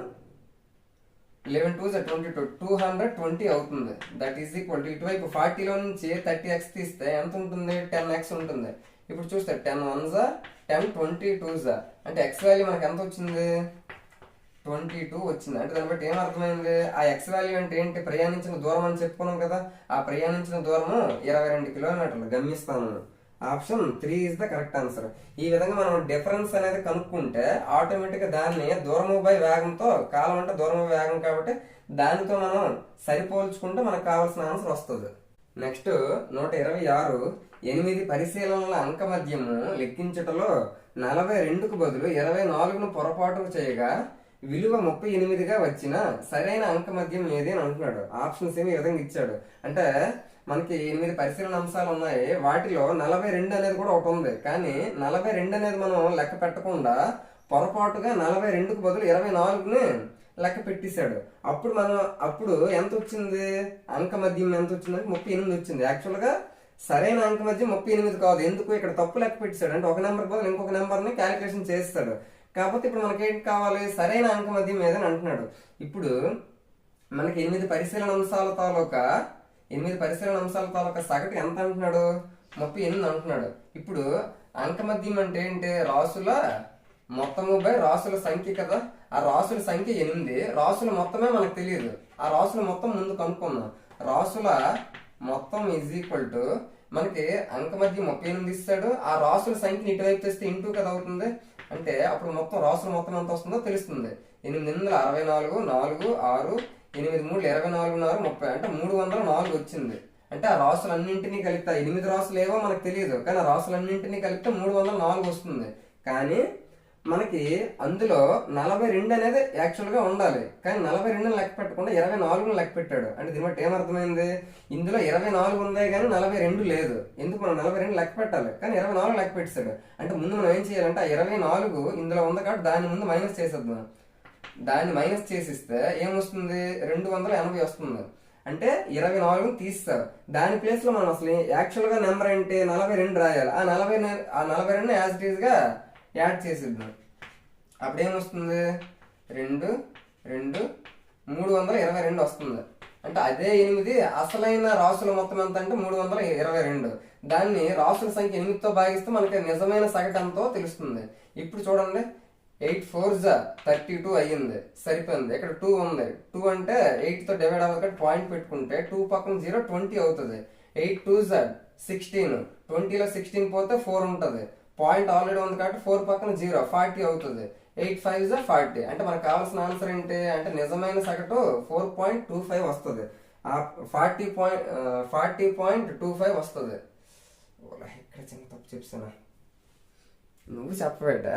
11 2 22 220 అవుతుంది. దట్ ఈస్ ఈక్వల్ టు ఇటువైపు 40లో నుంచి 30x తీస్తే ఎంత ఉంటుంది? 10x ఉంటుంది. ఇప్పుడు చూస్తే 10 1 10 22 అంటే ఎక్స్ వాల్యూ మనకి ఎంత వచ్చింది? 22 వచ్చింది. అంటే దాన్ని బట్టి ఏమర్థమైంది? ఆ ఎక్స్ వాల్యూ అంటే ఏంటి? ప్రయాణించిన దూరం అని చెప్పుకున్నాం కదా. ఆ ప్రయాణించిన దూరము 22 కిలోమీటర్లు. గమ్యస్థానం option 3 is the correct answer. ఈ విధంగా మనం డిఫరెన్స్ అనేది కనుక్కుంటే ఆటోమేటిక్ గా దాన్ని దూరము బై వేగంతో, కాలం అంటే దూరము వేగం కాబట్టి దానితో మనం సరిపోల్చుకుంటే మనకు కావాల్సిన ఆన్సర్ వస్తుంది. నెక్స్ట్ 126 8 పరిశీలనల అంక మధ్యము లెక్కించుటలో 42కు బదులు 24ను పొరపాటు చేయగా విలువ 38గా వచ్చిన సరైన అంక మధ్యం ఏది అని అంటున్నాడు. ఆప్షన్స్ ఏమి ఈ విధంగా ఇచ్చాడు. అంటే మనకి 8 పరిశీలన అంశాలు ఉన్నాయి. వాటిలో 42 అనేది కూడా ఒకటి ఉంది. కానీ 42 అనేది మనం లెక్క పెట్టకుండా పొరపాటుగా 42కు బదులు 24ని లెక్క పెట్టేశాడు. అప్పుడు ఎంత వచ్చింది? అంక మధ్యం ఎంత వచ్చిందంటే 38 వచ్చింది. యాక్చువల్ గా సరైన అంక మధ్యం 38 కాదు. ఎందుకు? ఇక్కడ తప్పు లెక్క పెట్టాడు. అంటే ఒక నెంబర్ బదులు ఇంకొక నెంబర్ ని క్యాలిక్యులేషన్ చేస్తాడు. కాకపోతే ఇప్పుడు మనకి ఏంటి కావాలి? సరైన అంక మధ్యం ఏదని అంటున్నాడు. ఇప్పుడు మనకి 8 పరిశీలన అంశాల తాలూకా సగటు ఎంత అంటున్నాడు? 38 అంటున్నాడు. ఇప్పుడు అంక మధ్యం అంటే ఏంటి? రాసుల మొత్తము బై రాసుల సంఖ్య కదా. ఆ రాసుల సంఖ్య 8. రాసుల మొత్తమే మనకు తెలియదు. ఆ రాసుల మొత్తం ముందు కనుక్కుందాం. రాసుల మొత్తం ఈజ్ ఈక్వల్ టు మనకి అంక మధ్య 38 ఇస్తాడు. ఆ రాసుల సంఖ్యని ఇటువైపు తెస్తే ఇంటూ కదా అవుతుంది. అంటే అప్పుడు మొత్తం రాసుల మొత్తం ఎంత వస్తుందో తెలుస్తుంది. 864 4 6 8 3 24 30 అంటే 304 వచ్చింది. అంటే ఆ రాసులన్నింటినీ కలిపితే 8 రాసులు ఏవో మనకు తెలియదు. కానీ ఆ రాసులన్నింటినీ కలిపితే 304 వస్తుంది. కానీ మనకి అందులో 42 అనేది యాక్చువల్ గా ఉండాలి. కానీ 42 లెక్క పెట్టకుండా 24 లెక్క పెట్టాడు. అంటే దీని బట్టి ఏమర్థమైంది? ఇందులో 24 ఉందే కానీ 42 లేదు. ఎందుకు? మనం 42 లెక్క పెట్టాలి, కానీ 24 లెక్క పెట్టాడు. అంటే ముందు మనం ఏం చేయాలంటే ఆ 24 ఇందులో ఉంది కాబట్టి దాన్ని ముందు మైనస్ చేసేద్దాం. దాన్ని మైనస్ చేసిస్తే ఏమొస్తుంది? 280 వస్తుంది. అంటే 24 తీస్తారు. దాని ప్లేస్ లో మనం అసలు యాక్చువల్ గా నెంబర్ ఏంటి? 42 రాయాలి. ఆ 42 యాజ్ ఇట్ ఈస్ గా యాడ్ చేసిద్దాం. అప్పుడు ఏమొస్తుంది? 2 2 322 వస్తుంది. అంటే అదే 8 అసలైన రాసుల మొత్తం ఎంత అంటే 322. దాన్ని రాసుల సంఖ్య 8తో భాగిస్తే మనకి నిజమైన సగటు ఎంతో తెలుస్తుంది. ఇప్పుడు చూడండి, 8 4 32 అయ్యింది. సరిపోయింది. ఇక్కడ 2 ఉంది. 2 అంటే 8తో డివైడ్ అవ్వదు కాబట్టి పాయింట్ పెట్టుకుంటే 2 పక్కన 0 20 అవుతుంది. 8 2 16. 20లో 16 పోతే 4 ఉంటుంది. పాయింట్ ఆల్రెడీ ఉంది కాబట్టి 4 పక్కన 0 40 అవుతుంది. 8 5 40. అంటే మనకు కావాల్సిన ఆన్సర్ ఏంటి అంటే నిజమైన సగటు 4.25 వస్తుంది. 40.25 వస్తుంది. ఇక్కడ చిన్న తప్పు చెప్తాను, నువ్వు చెప్పబెట్టా.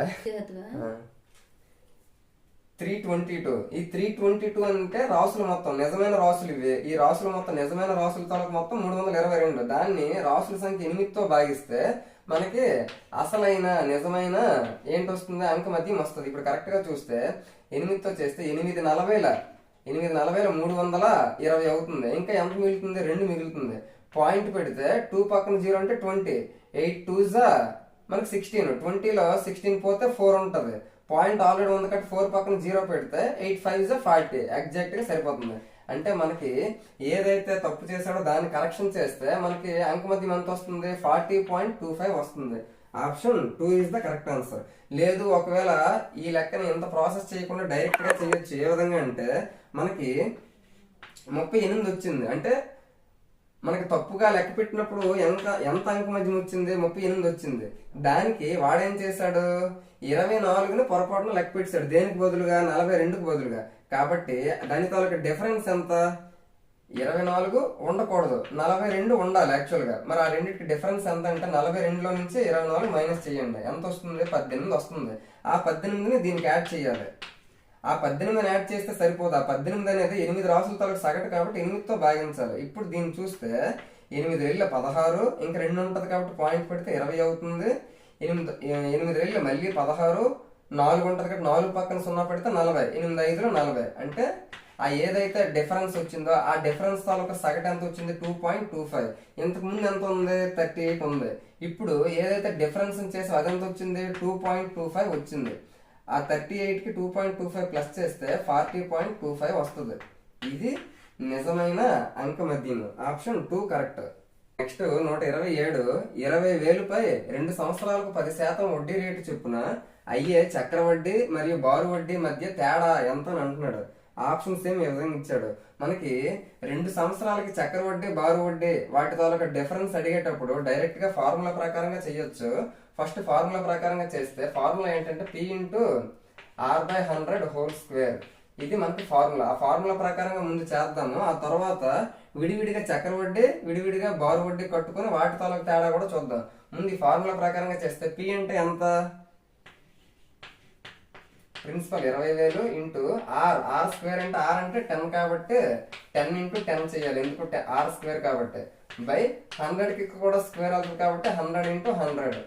322. ఈ 322 అంటే రాసులు మొత్తం నిజమైన రాసులు ఇవి. ఈ రాసులు మొత్తం నిజమైన రాసుల తాలూకు మొత్తం 322. దాన్ని రాసుల సంఖ్య 8తో భాగిస్తే మనకి అసలైన నిజమైన ఏంటి వస్తుంది, అంక మధ్యం వస్తుంది. ఇప్పుడు కరెక్ట్ గా చూస్తే 8తో చేస్తే 840,320 అవుతుంది. ఇంకా ఎంత మిగులుతుంది, 2 మిగులుతుంది. పాయింట్ పెడితే 2 పక్కన 0 అంటే 20. 8 2s మనకి 16. 20లో 16 పోతే 4 ఉంటది. పాయింట్ ఆల్రెడీ ఉంది కాబట్టి 4 పక్కన 0 పెడితే 8 5s 40 ఎగ్జాక్ట్ గా సరిపోతుంది. అంటే మనకి ఏదైతే తప్పు చేశాడో దాన్ని కరెక్షన్ చేస్తే మనకి అంక మధ్యం ఎంత వస్తుంది, 40.25 వస్తుంది. Option 2 is the correct answer. లేదు ఒకవేళ ఈ లెక్కని ఎంత ప్రాసెస్ చేయకుండా డైరెక్ట్ గా చేయొచ్చు. ఏ విధంగా అంటే మనకి 38 వచ్చింది అంటే మనకి తప్పుగా లెక్క పెట్టినప్పుడు ఎంత అంక మధ్యం వచ్చింది, 38 వచ్చింది. దానికి వాడేం చేశాడు, 24ని పొరపాటున లెక్క పెట్టాడు. దేనికి బదులుగా, 42కి బదులుగా. కాబట్టి దాని తాలూకు డిఫరెన్స్ ఎంత, 24 ఉండకూడదు, 42 ఉండాలి యాక్చువల్ గా. మరి ఆ రెండింటికి డిఫరెన్స్ ఎంత అంటే 42లో నుంచి 24 మైనస్ చేయండి. ఎంత వస్తుంది, 18 వస్తుంది. ఆ 18ని దీనికి యాడ్ చేయాలి. ఆ 18ని యాడ్ చేస్తే సరిపోదు. ఆ 18 అనేది 8 రాసుల తాలూకు సగటు కాబట్టి 8తో భాగించాలి. ఇప్పుడు దీన్ని చూస్తే 8 2 16, ఇంకా 2 ఉంటది కాబట్టి పాయింట్ పెడితే 20 అవుతుంది. 8 2 మళ్ళీ 16, 4 ఉంటది కాబట్టి 4 పక్కన 0 పెడితే 40. 8 5 40. అంటే ఆ ఏదైతే డిఫరెన్స్ వచ్చిందో ఆ డిఫరెన్స్ తాలూకు సగటు ఎంత వచ్చింది, 2.25. ఇంతకు ముందు ఎంత ఉంది, 38 ఉంది. ఇప్పుడు ఏదైతే డిఫరెన్స్ చేసి అదెంత వచ్చింది, 2.25 వచ్చింది. ఆ 38కి 2.25 ప్లస్ చేస్తే 40.25 వస్తుంది. ఇది నిజమైన అంక మధ్యం. Option 2 correct. నెక్స్ట్ 127. 20,000పై 2 సంవత్సరాలకు 10% వడ్డీ రేటు చొప్పున అయ్యే చక్రవడ్డీ మరియు బారు వడ్డీ మధ్య తేడా ఎంత అని అంటున్నాడు. ఆప్షన్స్ ఏమి ఈ విధంగా ఇచ్చాడు. మనకి 2 సంవత్సరాలకి చక్రవడ్డీ బారు వడ్డీ వాటి తాలూకా డిఫరెన్స్ అడిగేటప్పుడు డైరెక్ట్ గా ఫార్ములా ప్రకారంగా చేయొచ్చు. ఫస్ట్ ఫార్ములా ప్రకారంగా చేస్తే ఫార్ములా ఏంటంటే P ఇంటూ R/100 ఇది మనకి ఫార్ములా. ఆ ఫార్ములా ప్రకారంగా ముందు చేద్దాము. ఆ తర్వాత విడివిడిగా చక్రవడ్డీ విడివిడిగా బారు వడ్డీ కట్టుకుని వాటి తాలూకు తేడా కూడా చూద్దాం. ముందు ఈ ఫార్ములా ప్రకారంగా చేస్తే P అంటే ఎంత, ప్రిన్సిపల్ 20,000 ఇంటూ R అంటే R అంటే 10 కాబట్టి 10 ఇంటూ 10 చేయాలి. ఎందుకు R² కాబట్టి బై 100కి కూడా స్క్వేర్ అవుతుంది కాబట్టి 100 ఇంటూ 100.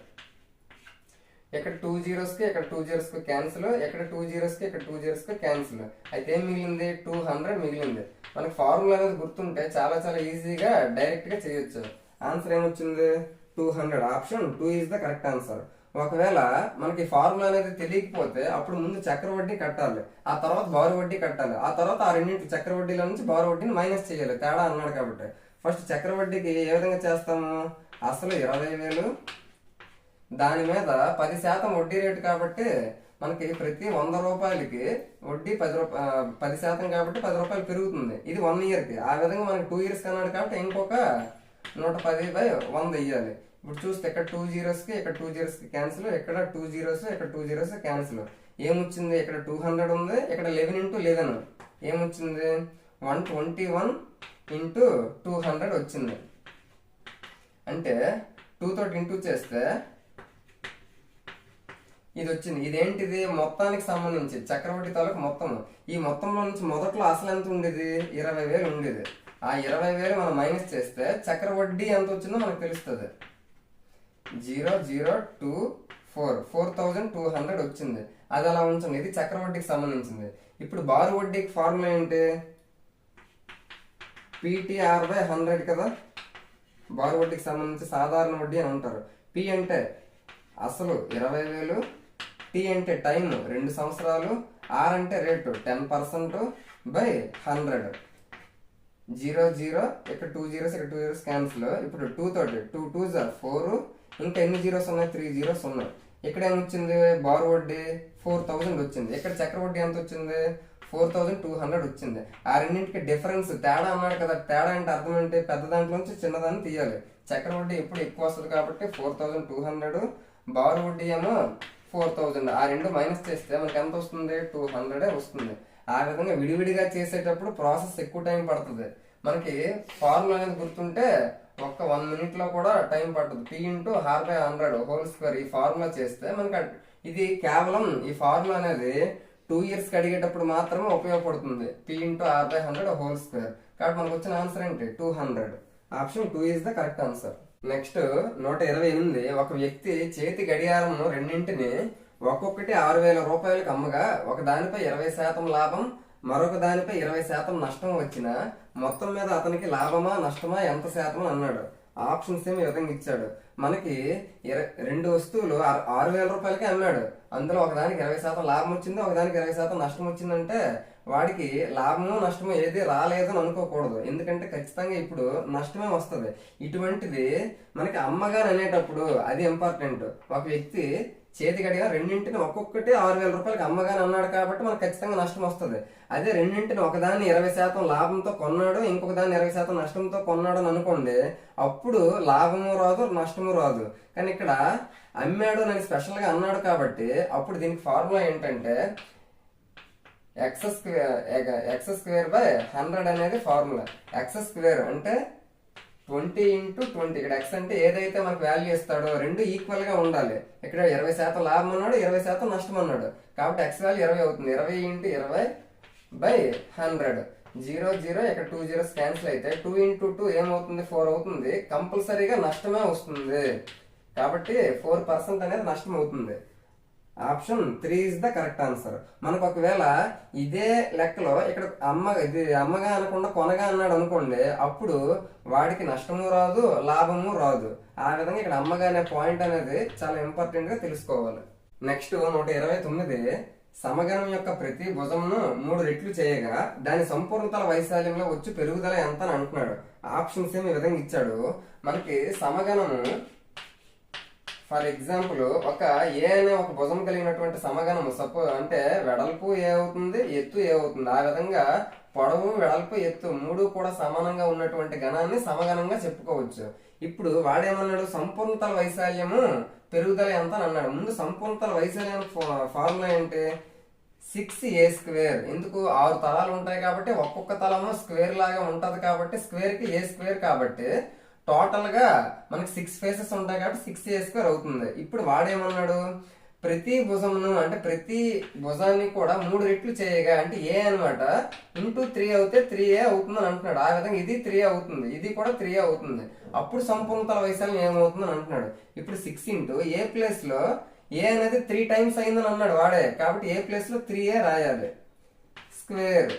ఇక్కడ 2 zeros కి ఇక్కడ 2 zeros కి క్యాన్సిల్, ఇక్కడ 2 zeros కి ఇక్కడ 2 zeros కి క్యాన్సిల్. అయితే ఏం మిగిలింది, 200 మిగిలింది. మనకి ఫార్ములా అనేది గుర్తుంటే చాలా చాలా ఈజీగా డైరెక్ట్ గా చేయొచ్చు. ఆన్సర్ ఏమొచ్చింది, 200. Option 2 is the correct answer. ఒకవేళ మనకి ఫార్ములా అనేది తెలియకపోతే అప్పుడు ముందు చక్రవడ్డీ కట్టాలి, ఆ తర్వాత బారు వడ్డీ కట్టాలి, ఆ తర్వాత ఆ రెండింటి చక్రవడ్డీల నుంచి బారు వడ్డీని మైనస్ చేయాలి. తేడా అన్నాడు కాబట్టి ఫస్ట్ చక్రవడ్డీకి ఏ విధంగా చేస్తాము, అసలు 20,000 దాని మీద 10% వడ్డీ రేటు కాబట్టి మనకి ప్రతి 100 రూపాయలకి వడ్డీ 10% కాబట్టి 10 రూపాయలు పెరుగుతుంది. ఇది 1 ఇయర్కి. ఆ విధంగా మనకి 2 ఇయర్స్ అన్నాడు కాబట్టి ఇంకొక 110/100 ఇయ్యాలి. ఇప్పుడు చూస్తే ఇక్కడ 2 zeros కి ఇక్కడ 2 zeros కి క్యాన్సిల్, ఇక్కడ 2 zeros ఇక్కడ 2 zeros క్యాన్సిల్. ఏమొచ్చింది, ఇక్కడ 200 ఉంది, ఇక్కడ 11 ఇంటూ 11 ఏమొచ్చింది, 121 ఇంటూ 200 వచ్చింది. అంటే 2 తోటి ఇంటూ చేస్తే ఇది వచ్చింది. ఇదేంటిది, మొత్తానికి సంబంధించి చక్రవడ్డీ తాలూకు మొత్తం. ఈ మొత్తంలో నుంచి మొదట్లో అసలు ఎంత ఉండేది, 20,000 ఉండేది. ఆ 20,000 మనం మైనస్ చేస్తే చక్రవడ్డీ ఎంత వచ్చిందో మనకు తెలుస్తుంది. 4,200 వచ్చింది. అది అలా ఉంచండి. ఇది చక్రవడ్డీకి సంబంధించింది. ఇప్పుడు బారు వడ్డీకి ఫార్ములా ఏంటి, PTR/100 కదా. బారు వడ్డీకి సంబంధించి సాధారణ వడ్డీ అని అంటారు. P అంటే అసలు 20,000, T అంటే టైం 2 సంవత్సరాలు, R అంటే రేటు 10% బై 100. 0 0 ఇక్కడ 2 zeros ఇక్కడ 2 zeros క్యాన్సిల్. ఇప్పుడు 2 తోటి 2 2s 4, ఇంకా ఎన్ని జీరోస్ ఉన్నాయి, 3 zeros ఉన్నాయి. ఇక్కడ ఏమొచ్చింది, బారు వడ్డీ 4,000 వచ్చింది. ఇక్కడ చక్రవడ్డీ ఎంత వచ్చింది, 4,200 వచ్చింది. ఆ రెండింటికి డిఫరెన్స్ తేడా అన్నాడు కదా. తేడా అంటే అర్థం ఏంటి, పెద్ద దాంట్లోంచి చిన్నదాన్ని తీయాలి. చక్రవడ్డీ ఎప్పుడు ఎక్కువ వస్తుంది కాబట్టి 4,200, బారు వడ్డీ ఏమో 4,000. ఆ రెండు మైనస్ చేస్తే మనకి ఎంత వస్తుంది, 200 వస్తుంది. ఆ విధంగా విడివిడిగా చేసేటప్పుడు ప్రాసెస్ ఎక్కువ టైం పడుతుంది. మనకి ఫార్ములా అనేది గుర్తుంటే ఒక్క 1 minute లో కూడా టైం పడుతుంది. P ఇంటూ R/100 ఈ ఫార్ములా చేస్తే మనకి ఇది కేవలం ఈ ఫార్ములా అనేది 2 years కి అడిగేటప్పుడు మాత్రమే ఉపయోగపడుతుంది. P/R/100 కాబట్టి మనకు వచ్చిన ఆన్సర్ ఏంటి 200. Option 2 is the correct answer. Next 128. ఒక వ్యక్తి చేతి గడియారం రెండింటిని ఒక్కొక్కటి 6,000 రూపాయలకు అమ్మగా ఒక దానిపై 20% లాభం, మరొక దానిపై 20% నష్టం వచ్చిన మొత్తం మీద అతనికి లాభమా నష్టమా ఎంత శాతం అన్నాడు. ఆప్షన్స్ ఏమి ఈ విధంగా ఇచ్చాడు. మనకి 2 వస్తువులు 6,000 రూపాయలకే అమ్మాడు. అందులో ఒకదానికి 20% లాభం వచ్చింది, ఒకదానికి 20% నష్టం వచ్చిందంటే వాడికి లాభము నష్టము ఏది రాలేదు అని అనుకోకూడదు. ఎందుకంటే ఖచ్చితంగా ఇప్పుడు నష్టమే వస్తుంది. ఇటువంటిది మనకి అమ్మగాని అనేటప్పుడు అది ఇంపార్టెంట్. ఒక వ్యక్తి చేతి గడిగా రెండింటిని ఒక్కొక్కటి 6,000 రూపాయలకి అమ్మగాని అన్నాడు కాబట్టి మనకు ఖచ్చితంగా నష్టం వస్తుంది. అదే రెండింటిని ఒకదాన్ని 20% లాభంతో కొన్నాడు, ఇంకొక దాన్ని 20% నష్టంతో కొన్నాడు అని అనుకోండి, అప్పుడు లాభము రాదు నష్టము రాదు. కానీ ఇక్కడ అమ్మాడు అని స్పెషల్ గా అన్నాడు కాబట్టి అప్పుడు దీనికి ఫార్ములా ఏంటంటే x² అనేది ఫార్ములా. x² అంటే 20 × 20. ఇక్కడ x అంటే ఏదైతే మనకు వాల్యూ ఇస్తాడో రెండు ఈక్వల్ గా ఉండాలి. ఇక్కడ 20% లాభం అన్నాడు, 20% నష్టం అన్నాడు కాబట్టి x వాల్యూ 20 అవుతుంది. 20 × 20/100. 0 0 ఇక్కడ 2 zeros క్యాన్సిల్ అయితే 2 × 2 ఏమవుతుంది 4 అవుతుంది. కంపల్సరీగా నష్టమే వస్తుంది కాబట్టి 4% అనేది నష్టం అవుతుంది. Option 3 is the correct answer. మనకు ఒకవేళ ఇదే లెక్కలో ఇక్కడ ఇది అమ్మగా అనకుండా కొనగా అన్నాడు అనుకోండి, అప్పుడు వాడికి నష్టము రాదు లాభము రాదు. ఆ విధంగా ఇక్కడ అమ్మగా అనే పాయింట్ అనేది చాలా ఇంపార్టెంట్ గా తెలుసుకోవాలి. నెక్స్ట్ 129. సమగణం యొక్క ప్రతి భుజమును 3 రెట్లు చేయగా దాని సంపూర్ణతల వైశాల్యంలో వచ్చి పెరుగుదల ఎంత అని అంటున్నాడు. ఆప్షన్స్ ఏమి ఈ విధంగా ఇచ్చాడు. మనకి సమగణము ఫర్ ఎగ్జాంపుల్ ఒక ఏ అనే ఒక భుజం కలిగినటువంటి సమగణము అంటే వెడల్పు ఏ అవుతుంది, ఎత్తు ఏ అవుతుంది. ఆ విధంగా పొడవు వెడల్పు ఎత్తు 3 కూడా సమానంగా ఉన్నటువంటి గణాన్ని సమగణంగా చెప్పుకోవచ్చు. ఇప్పుడు వాడేమన్నాడు సంపూర్ణతల వైశాల్యము పెరుగుదల ఎంత అని అన్నాడు. ముందు సంపూర్ణతల వైశాల్యం ఫార్ములా ఏంటి 6a². ఎందుకు 6 తలాలు ఉంటాయి కాబట్టి ఒక్కొక్క తలము స్క్వేర్ లాగా ఉంటది కాబట్టి స్క్వేర్ కి a² కాబట్టి టోటల్ గా మనకి 6 ఫేసెస్ ఉంటాయి కాబట్టి 6a² అవుతుంది. ఇప్పుడు వాడేమన్నాడు ప్రతి భుజమును అంటే ప్రతి భుజాన్ని కూడా 3 రెట్లు చేయగా అంటే ఏ అనమాట ఇంటూ 3 అవుతే 3a అవుతుంది అని అంటున్నాడు. ఆ విధంగా ఇది 3a అవుతుంది, ఇది కూడా 3a అవుతుంది. అప్పుడు సంపూర్ణతల వైశాల్యం ఏమవుతుంది అని అంటున్నాడు. ఇప్పుడు 6 × a ప్లేస్ లో ఏ అనేది 3 టైమ్స్ అయిందని అన్నాడు వాడే కాబట్టి ఏ ప్లేస్ లో 3a రాయాలి. Square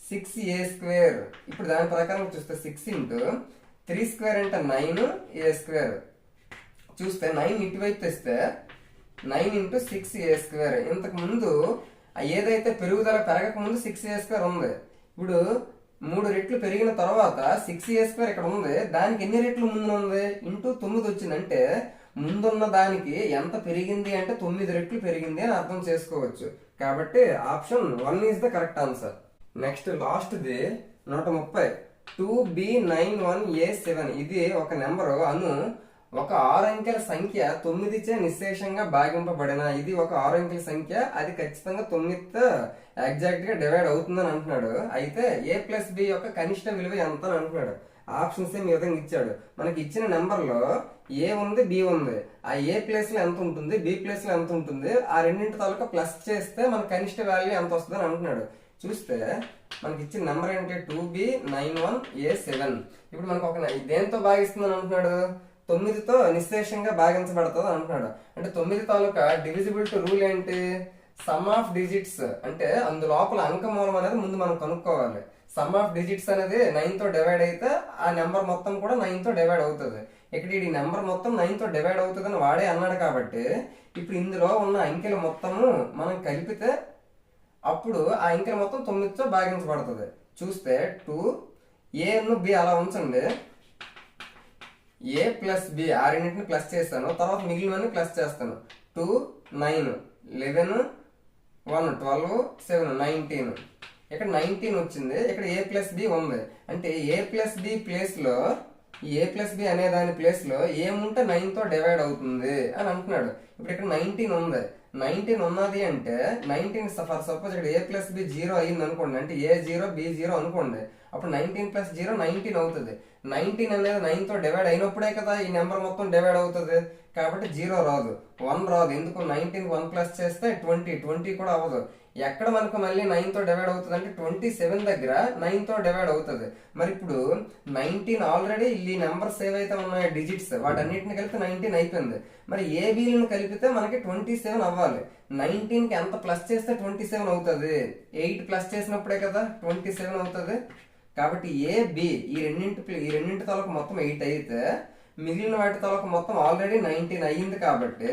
6a². ఇప్పుడు దాని ప్రకారం చూస్తే 6 × 3² అంటే 9a². చూస్తే 9 ఇటువైపు తెస్తే 9 × 6a². ఇంతకు ముందు ఏదైతే పెరుగుదల పెరగక ముందు 6a² ఉంది. ఇప్పుడు 3 రెట్లు పెరిగిన తర్వాత 6a² ఇక్కడ ఉంది. దానికి ఎన్ని రెట్లు ముందు ఉంది ఇంటూ 9 వచ్చింది. అంటే ముందున్న దానికి ఎంత పెరిగింది అంటే 9 రెట్లు పెరిగింది అని అర్థం చేసుకోవచ్చు. కాబట్టి option 1 is the correct answer. Next last the 130. 2b91a7. ఇది ఒక నెంబరు అను ఒక 6 అంకెల సంఖ్య 9 చే నిశ్శేషంగా భాగింపబడిన ఇది ఒక 6 అంకెల సంఖ్య. అది ఖచ్చితంగా 9తో ఎగ్జాక్ట్ గా డివైడ్ అవుతుందని అంటున్నాడు. అయితే a+b యొక్క కనిష్ట విలువ ఎంత అని అంటున్నాడు. ఆప్షన్స్ ఏమి విధంగా ఇచ్చాడు. మనకి ఇచ్చిన నెంబర్ లో ఏ ఉంది బి ఉంది. ఆ ఏ ప్లేస్ లో ఎంత ఉంటుంది బి ప్లేస్ లో ఎంత ఉంటుంది ఆ రెండింటి తాలూకా ప్లస్ చేస్తే మన కనిష్ట వాల్యూ ఎంత వస్తుంది అని అంటున్నాడు. చూస్తే మనకి ఇచ్చిన నెంబర్ ఏంటి 2b91a7. ఇప్పుడు మనకు ఒక దేంతో భాగిస్తుందని అంటున్నాడు 9తో నిశ్శేషంగా భాగించబడుతుంది అంటున్నాడు. అంటే 9 తాలూకా డివిజిబిలిటీ రూల్ ఏంటి సమ్ ఆఫ్ డిజిట్స్. అంటే అందులోపల అంక మూలం అనేది ముందు మనం కనుక్కోవాలి. సమ్ ఆఫ్ డిజిట్స్ అనేది 9తో డివైడ్ అయితే ఆ నెంబర్ మొత్తం కూడా 9తో డివైడ్ అవుతుంది. ఇక్కడ ఈ నెంబర్ మొత్తం 9తో డివైడ్ అవుతుంది అని వాడే అన్నాడు కాబట్టి ఇప్పుడు ఇందులో ఉన్న అంకెల మొత్తము మనం కలిపితే అప్పుడు ఆ అంకెల మొత్తం 9తో భాగించబడుతుంది. చూస్తే 2a-b అలా ఉంచండి. a+b ఆ రెండింటిని ప్లస్ చేస్తాను, తర్వాత మిగిలినవన్నీ ప్లస్ చేస్తాను. 2 9 11 1 12 7 19. ఇక్కడ 19 వచ్చింది. ఇక్కడ a+b ఉంది. అంటే a+b ప్లేస్ లో a+b అనే దాని ప్లేస్ లో ఏముంటే 9తో డివైడ్ అవుతుంది అని అంటున్నాడు. ఇప్పుడు ఇక్కడ 19 ఉంది. 19 ఉన్నది అంటే 19 ఫర్ సపోజ్ ఇక్కడ a+b 0 అయింది అనుకోండి. అంటే a 0 b 0 అనుకోండి. అప్పుడు 19 + 0 19 అవుతుంది. 19 అనేది 9 తో డివైడ్ అయినప్పుడే కదా ఈ నెంబర్ మొత్తం డివైడ్ అవుతుంది. కాబట్టి 0 రాదు, 1 రాదు. ఎందుకు? 19 1 ప్లస్ చేస్తే 20 కూడా అవ్వదు. ఎక్కడ మనకు మళ్ళీ 9 తో డివైడ్ అవుతుంది అంటే 27 దగ్గర 9 తో డివైడ్ అవుతుంది. మరి ఇప్పుడు 19 ఆల్రెడీ ఈ నెంబర్స్ ఏవైతే ఉన్నాయో డిజిట్స్ వాటన్నిటిని కలిపి 19 అయిపోయింది. మరి ఏబీలను కలిపితే మనకి 27 అవ్వాలి. 19 కి ఎంత ప్లస్ చేస్తే 27 అవుతుంది? 8 ప్లస్ చేసినప్పుడే కదా 27 అవుతుంది. కాబట్టి ఏ బి ఈ రెండింటి తలకు మొత్తం 8 అయితే మిగిలిన వాటి తలకు మొత్తం ఆల్రెడీ 19 అయ్యింది. కాబట్టి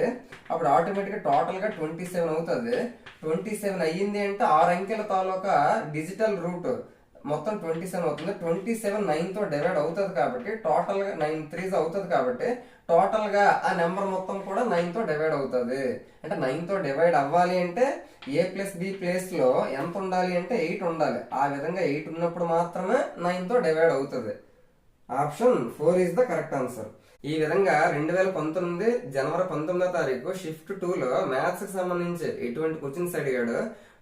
అప్పుడు ఆటోమేటిక్ గా టోటల్ గా 27 అవుతుంది. 27 అయ్యింది అంటే 6 అంకెల తాలూకా డిజిటల్ రూట్ మొత్తం 27 అవుతుంది. 27 9 తో డివైడ్ అవుతుంది కాబట్టి టోటల్ గా 9 3 అవుతుంది. కాబట్టి టోటల్ గా ఆ నెంబర్ మొత్తం కూడా 9 తో డివైడ్ అవుతుంది. అంటే 9 తో డివైడ్ అవ్వాలి అంటే ఏ ప్లస్ బి ప్లేస్ లో ఎంత ఉండాలి అంటే 8 ఉండాలి. ఆ విధంగా 8 ఉన్నప్పుడు మాత్రమే 9 తో డివైడ్ అవుతుంది. Option 4 is the correct answer. ఈ విధంగా 2019 జనవరి 19వ తారీఖు షిఫ్ట్ 2 లో మ్యాథ్స్ కి సంబంధించి ఎటువంటి క్వశ్చన్స్ అడిగాడు,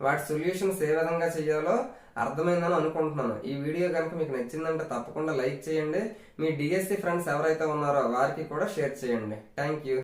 వాటి సొల్యూషన్స్ ఏ విధంగా చేయాలో అర్థమైందని అనుకుంటున్నాను. ఈ వీడియో కనుక మీకు నచ్చిందంటే తప్పకుండా లైక్ చేయండి. మీ డిఎస్సి ఫ్రెండ్స్ ఎవరైతే ఉన్నారో వారికి కూడా షేర్ చేయండి. Thank you.